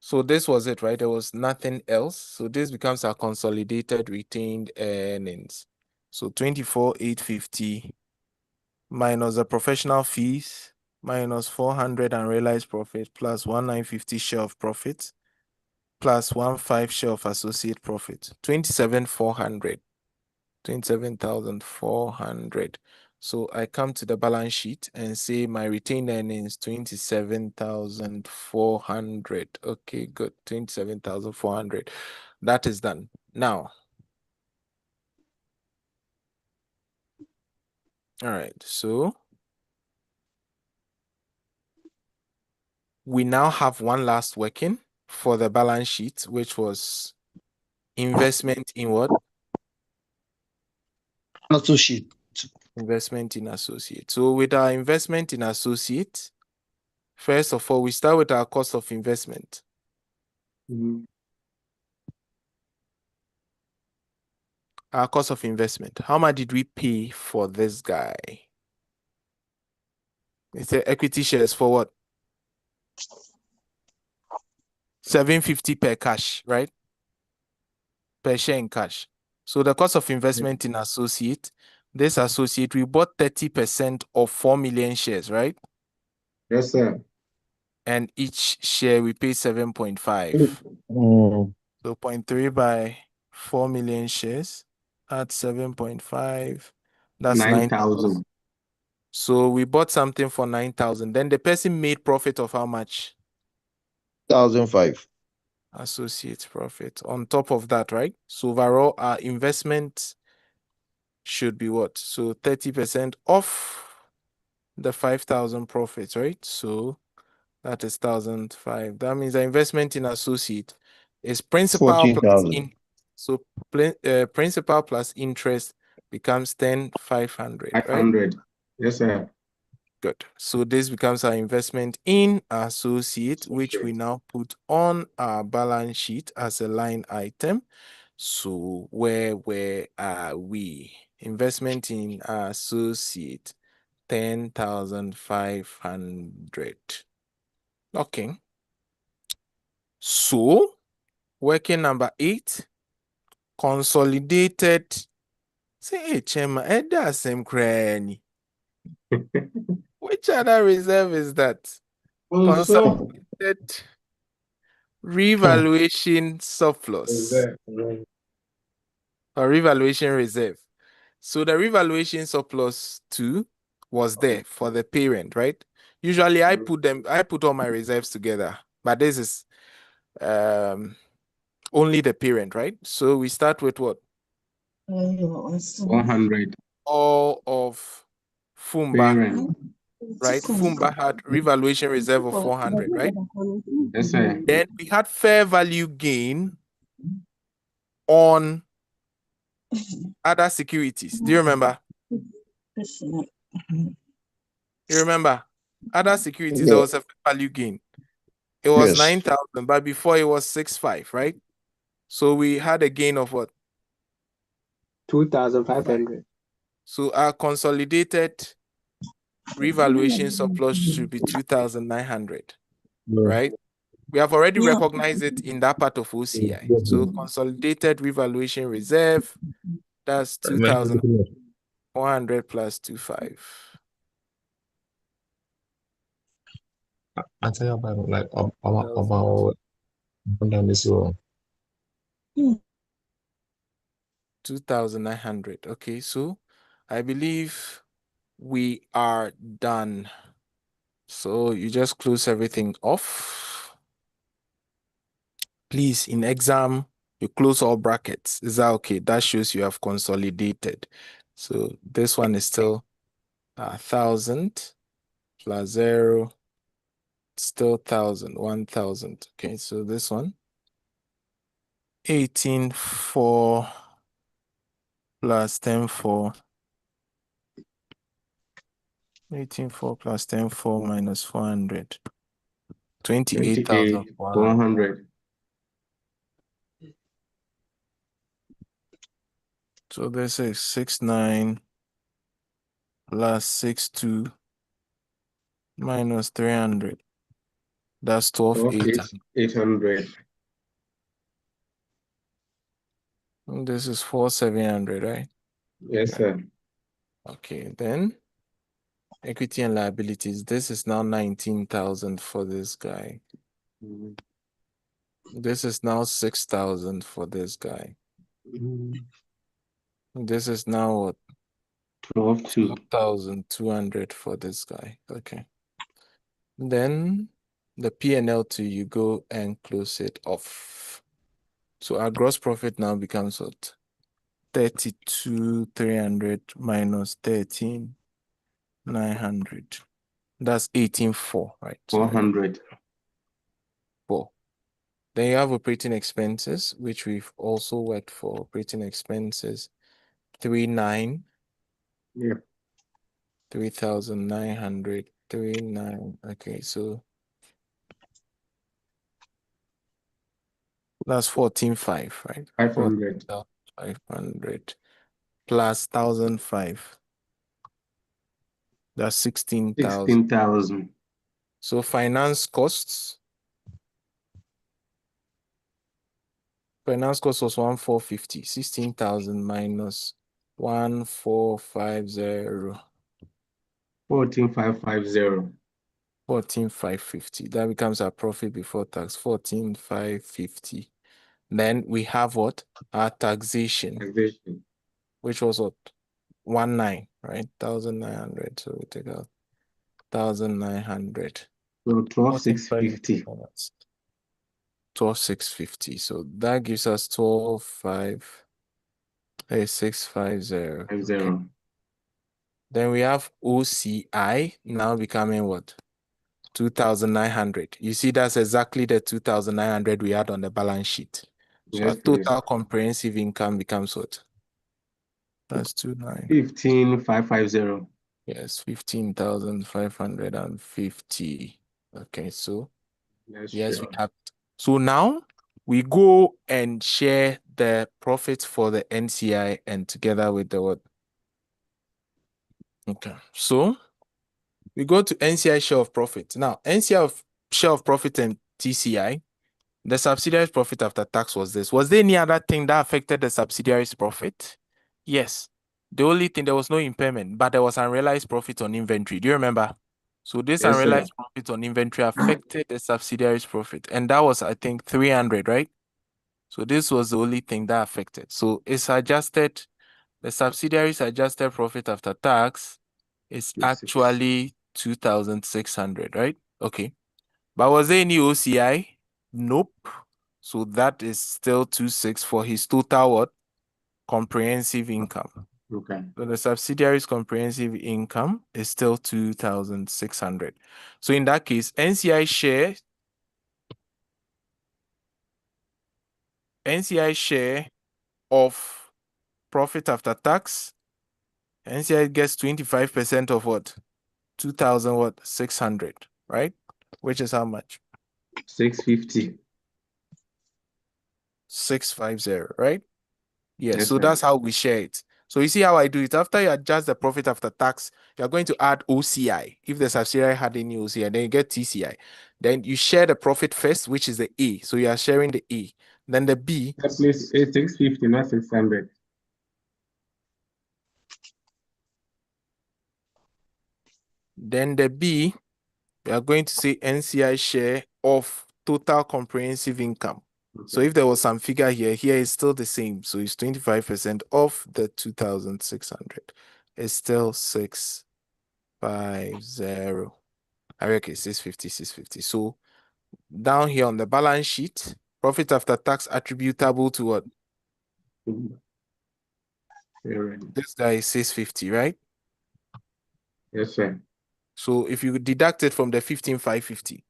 So this was it, right? There was nothing else. So this becomes our consolidated retained earnings. So 24,850 minus the professional fees minus 400 unrealized profit plus 1,950 share of profit plus 1,500 share of associate profit. 27,400. 27,400. So I come to the balance sheet and say my retained earnings 27,400. Okay, good. 27,400. That is done. Now, all right. So we now have one last working for the balance sheet, which was investment in what? Associate. Investment in associate. So with our investment in associate, first of all, we start with our cost of investment. Our cost of investment. How much did we pay for this guy? It's the equity shares for what? 750 per cash, right? Per share in cash. So the cost of investment in associate, this associate, we bought 30% of 4 million shares, right? Yes, sir. And each share we pay 7.5. Mm. So 0.3 by 4 million shares at 7.5. That's 9,000. 9,000. So we bought something for 9,000. Then the person made profit of how much? 1,005. Associate profit on top of that, right? So overall, our investment should be what? So 30% off the 5,000 profits, right? So that is 1,005. That means the investment in associate is principal plus 14,000. so principal plus interest becomes 10,500, right? 500. Yes, sir. Good. So this becomes our investment in associate, which we now put on our balance sheet as a line item. So where are we? Investment in associate, 10,500. Okay. So working number 8, consolidated. Say, hey, Chema, that's same cranny. Which other reserve is that? Also, Consolidated revaluation surplus or revaluation reserve. So the revaluation surplus 2 was there for the parent, right? Usually I put all my reserves together, but this is only the parent, right? So we start with what? 100. All of Fumba, Parent. right? Fumba had revaluation reserve of 400, right? Yes, sir. Then we had fair value gain on other securities. Do you remember? You remember? Other securities, there Yeah. was a fair value gain. It was Yes. 9,000, but before it was 6,500, right? So we had a gain of what? 2,500. So our consolidated revaluation surplus should be 2,900, right? We have already recognized it in that part of OCI. So consolidated revaluation reserve, that's 2,400 plus 25. I tell you about like about down this one. 2,900. Okay, so I believe we are done. So you just close everything off. Please, in exam, you close all brackets. Is that okay? That shows you have consolidated. So this one is still 1,000 plus 0, still 1,000, 1,000. Okay, so this one, 18,4 plus 10,4. 18,4 plus 10,4 minus 400. 28,400. 400. So this is 69 plus 62 minus 300. That's 12,800. 800. And this is 4,700, right? Yes, sir. Okay, then equity and liabilities. This is now 19,000 for this guy. Mhm. This is now 6,000 for this guy. This is now what? 12,200. 12,200 for this guy. Okay. Then the P&L to you go and close it off. So our gross profit now becomes what? 32,300 minus 13,900. That's 18,400, right? Sorry, 400. 4. Then you have operating expenses, which we've also worked for. Operating expenses, 39, Yep. 3,900, 39. Okay, so that's 14,500, right? 500. 14,500 plus 1,005. That's 16,000. 16,000. So finance costs. Finance cost was 1,450. 16,000 minus 1,450. 14,550. 14,550. That becomes our profit before tax. 14,550. Then we have what? Our taxation, Taxation. which was what? 19, right? 1,900. So we take out 1,900. So 14,550. 12,650. 12,650. So that gives us 12,650. 50. Okay. Then we have OCI now becoming what? 2,900. You see, that's exactly the 2,900 we had on the balance sheet. So our Yes, please. total comprehensive income becomes what? That's 29. 15,550. Yes, 15,550. Okay, so Yes, yes, we sure. have. So now we go and share the profits for the NCI and together with the what? Okay, so we go to NCI share of profit. Now, share of profit and TCI, the subsidiary's profit after tax was this. Was there any other thing that affected the subsidiary's profit? Yes. The only thing, there was no impairment, but there was unrealized profit on inventory. Do you remember? So this Yes, sir. unrealized profit on inventory affected the subsidiary's profit. And that was, I think, 300, right? So this was the only thing that affected. So it's adjusted, the subsidiary's adjusted profit after tax is Yes, actually 2,600, right? Okay. But was there any OCI? Nope. So that is still 2,600 for his total what? Comprehensive income. Okay. So the subsidiary's comprehensive income is still 2,600. So in that case, NCI share of profit after tax, NCI gets 25% of what? 2,600, right? Which is how much? 650. 650, right? Yes, Yes, so sir. that's how we share it. So you see how I do it. After you adjust the profit after tax, you're going to add OCI. If the subsidiary had any OCI, then you get TCI. Then you share the profit first, which is the A. So you are sharing the A. Then the B, That means it's 650, not 600. then the B, we are going to say NCI share of total comprehensive income. So Okay. if there was some figure here, here is still the same. So it's 25% of the 2,600. It's still 650. Okay, 650, 650. So down here on the balance sheet, Profit after tax attributable to what? This guy is 650, right? Yes, sir. So if you deduct it from the 15,550,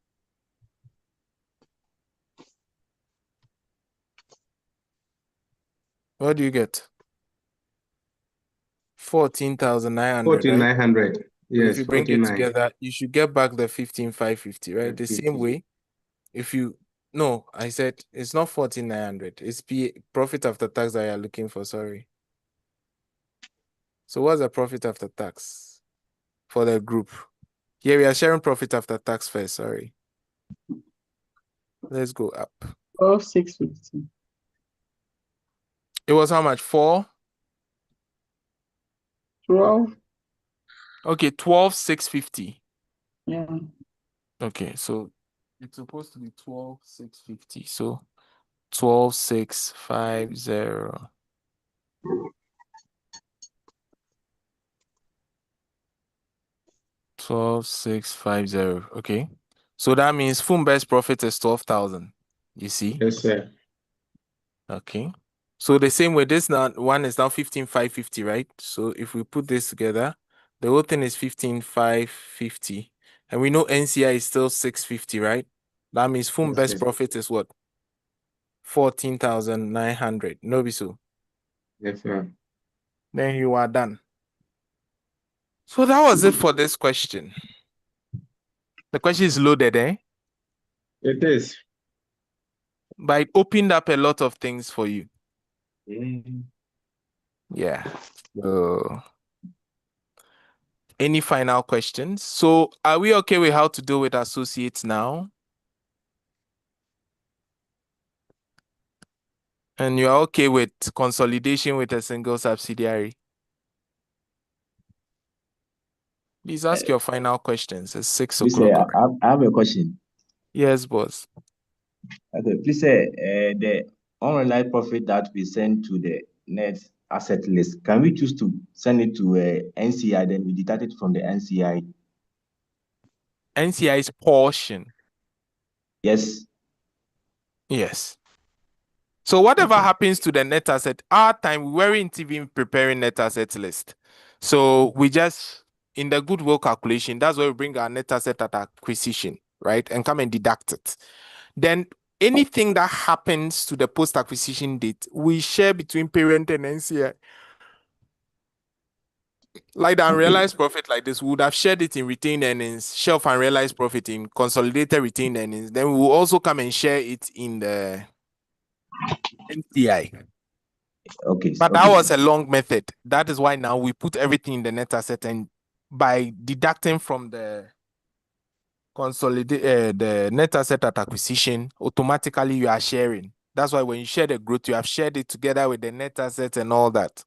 what do you get? 14,900, right? 14,900. So Yes, if you bring it 49. together, you should get back the 15,550, right? The same 550. way, if you no, I said it's not 14,900. It's profit after tax that you're looking for. Sorry. So what's the profit after tax for the group? Here we are sharing profit after tax first. Sorry. Let's go up. 12,650. It was how much? 4? 12. Okay, 12,650. Yeah. Okay, so it's supposed to be 12,650. So 12,650. 12,650. Okay. So that means full best profit is 12,000. You see? Yes, sir. Okay. So the same way, this now one is now 15,550, right? So if we put this together, the whole thing is 15,550. And we know NCI is still 650, right? That means full Yes, best sir. profit is what? 14,900. No be so. Yes, sir. Then you are done. So that was it for this question. The question is loaded, eh? It is. But it opened up a lot of things for you. Mm. Yeah. So, any final questions? So, are we okay with how to deal with associates now? And you're okay with consolidation with a single subsidiary? Please ask your final questions. It's 6 Please, o'clock. I have a question. Yes, boss. Okay, please, the unrealized profit that we send to the net asset list, can we choose to send it to NCI, then we deduct it from the NCI? NCI's portion. Yes. Yes. So whatever Okay. happens to the net asset, our time, we weren't even preparing net asset list. So we just, in the goodwill calculation, that's where we bring our net asset at acquisition, right? And come and deduct it. Then anything that happens to the post-acquisition date, we share between parent and NCI. Like the unrealized profit like this, we would have shared it in retained earnings, share of unrealized profit in consolidated retained earnings. Then we will also come and share it in the NCI. Okay. But okay, that was sir. a long method. That is why now we put everything in the net asset, and by deducting from the the net asset at acquisition, automatically you are sharing. That's why when you share the growth, you have shared it together with the net asset and all that.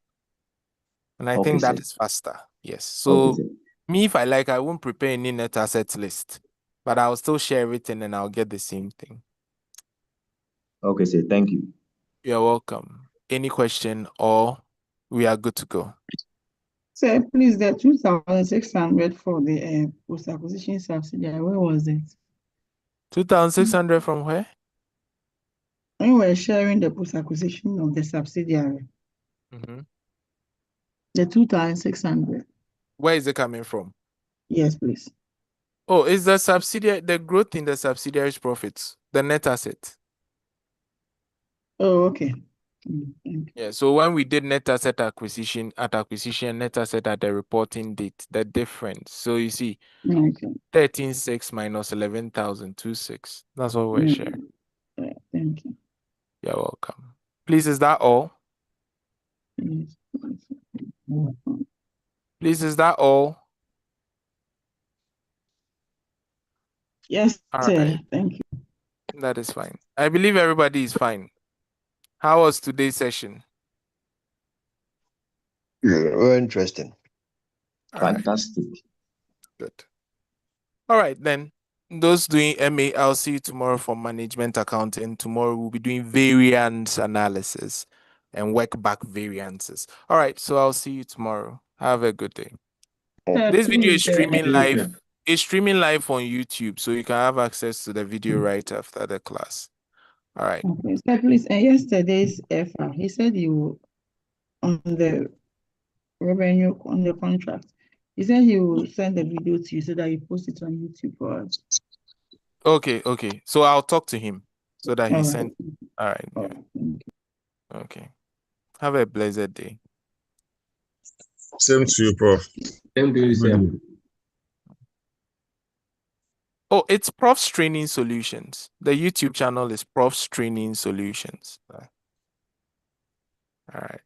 And I Okay, think that sir. is faster. Yes. Okay, So sir. me, if I like, I won't prepare any net asset list, but I'll still share everything and I'll get the same thing. Okay, sir. Thank you. You're welcome. Any question or we are good to go? Sir, please, the 2,600 for the post-acquisition subsidiary, where was it? 2,600 from where? When we were sharing the post-acquisition of the subsidiary, Mm-hmm. the 2,600. Where is it coming from? Yes, please. Oh, it's the subsidiary, the growth in the subsidiary's profits, the net asset. Oh, okay. Thank you. Yeah. So when we did net asset acquisition, net asset at the reporting date, the difference. So you see, Okay. 13,600 minus 11,026. That's what we're sharing. Yeah, thank you. You're welcome. Please, is that all? Yes. Please, is that all? Yes, All sir. right. Thank you. That is fine. I believe everybody is fine. How was today's session? Yeah, very interesting. All right. Fantastic. Good. All right, then. Those doing MA, I'll see you tomorrow for management accounting. Tomorrow we'll be doing variance analysis and work back variances. All right, so I'll see you tomorrow. Have a good day. This video is Please, streaming Yes, live. sir. It's streaming live on YouTube, so you can have access to the video right after the class. All right. Okay, so please, yesterday's FR, he said he will, on the revenue, on the contract, he said he will send the video to you so that you post it on YouTube for us. Okay, okay. So I'll talk to him so that he All sent. right. All right. All Yeah. right. Thank you. Okay. Have a blessed day. Same to you, Prof. Same to you, Good sir. evening. Oh, it's Prof's Training Solutions. The YouTube channel is Prof's Training Solutions. All right.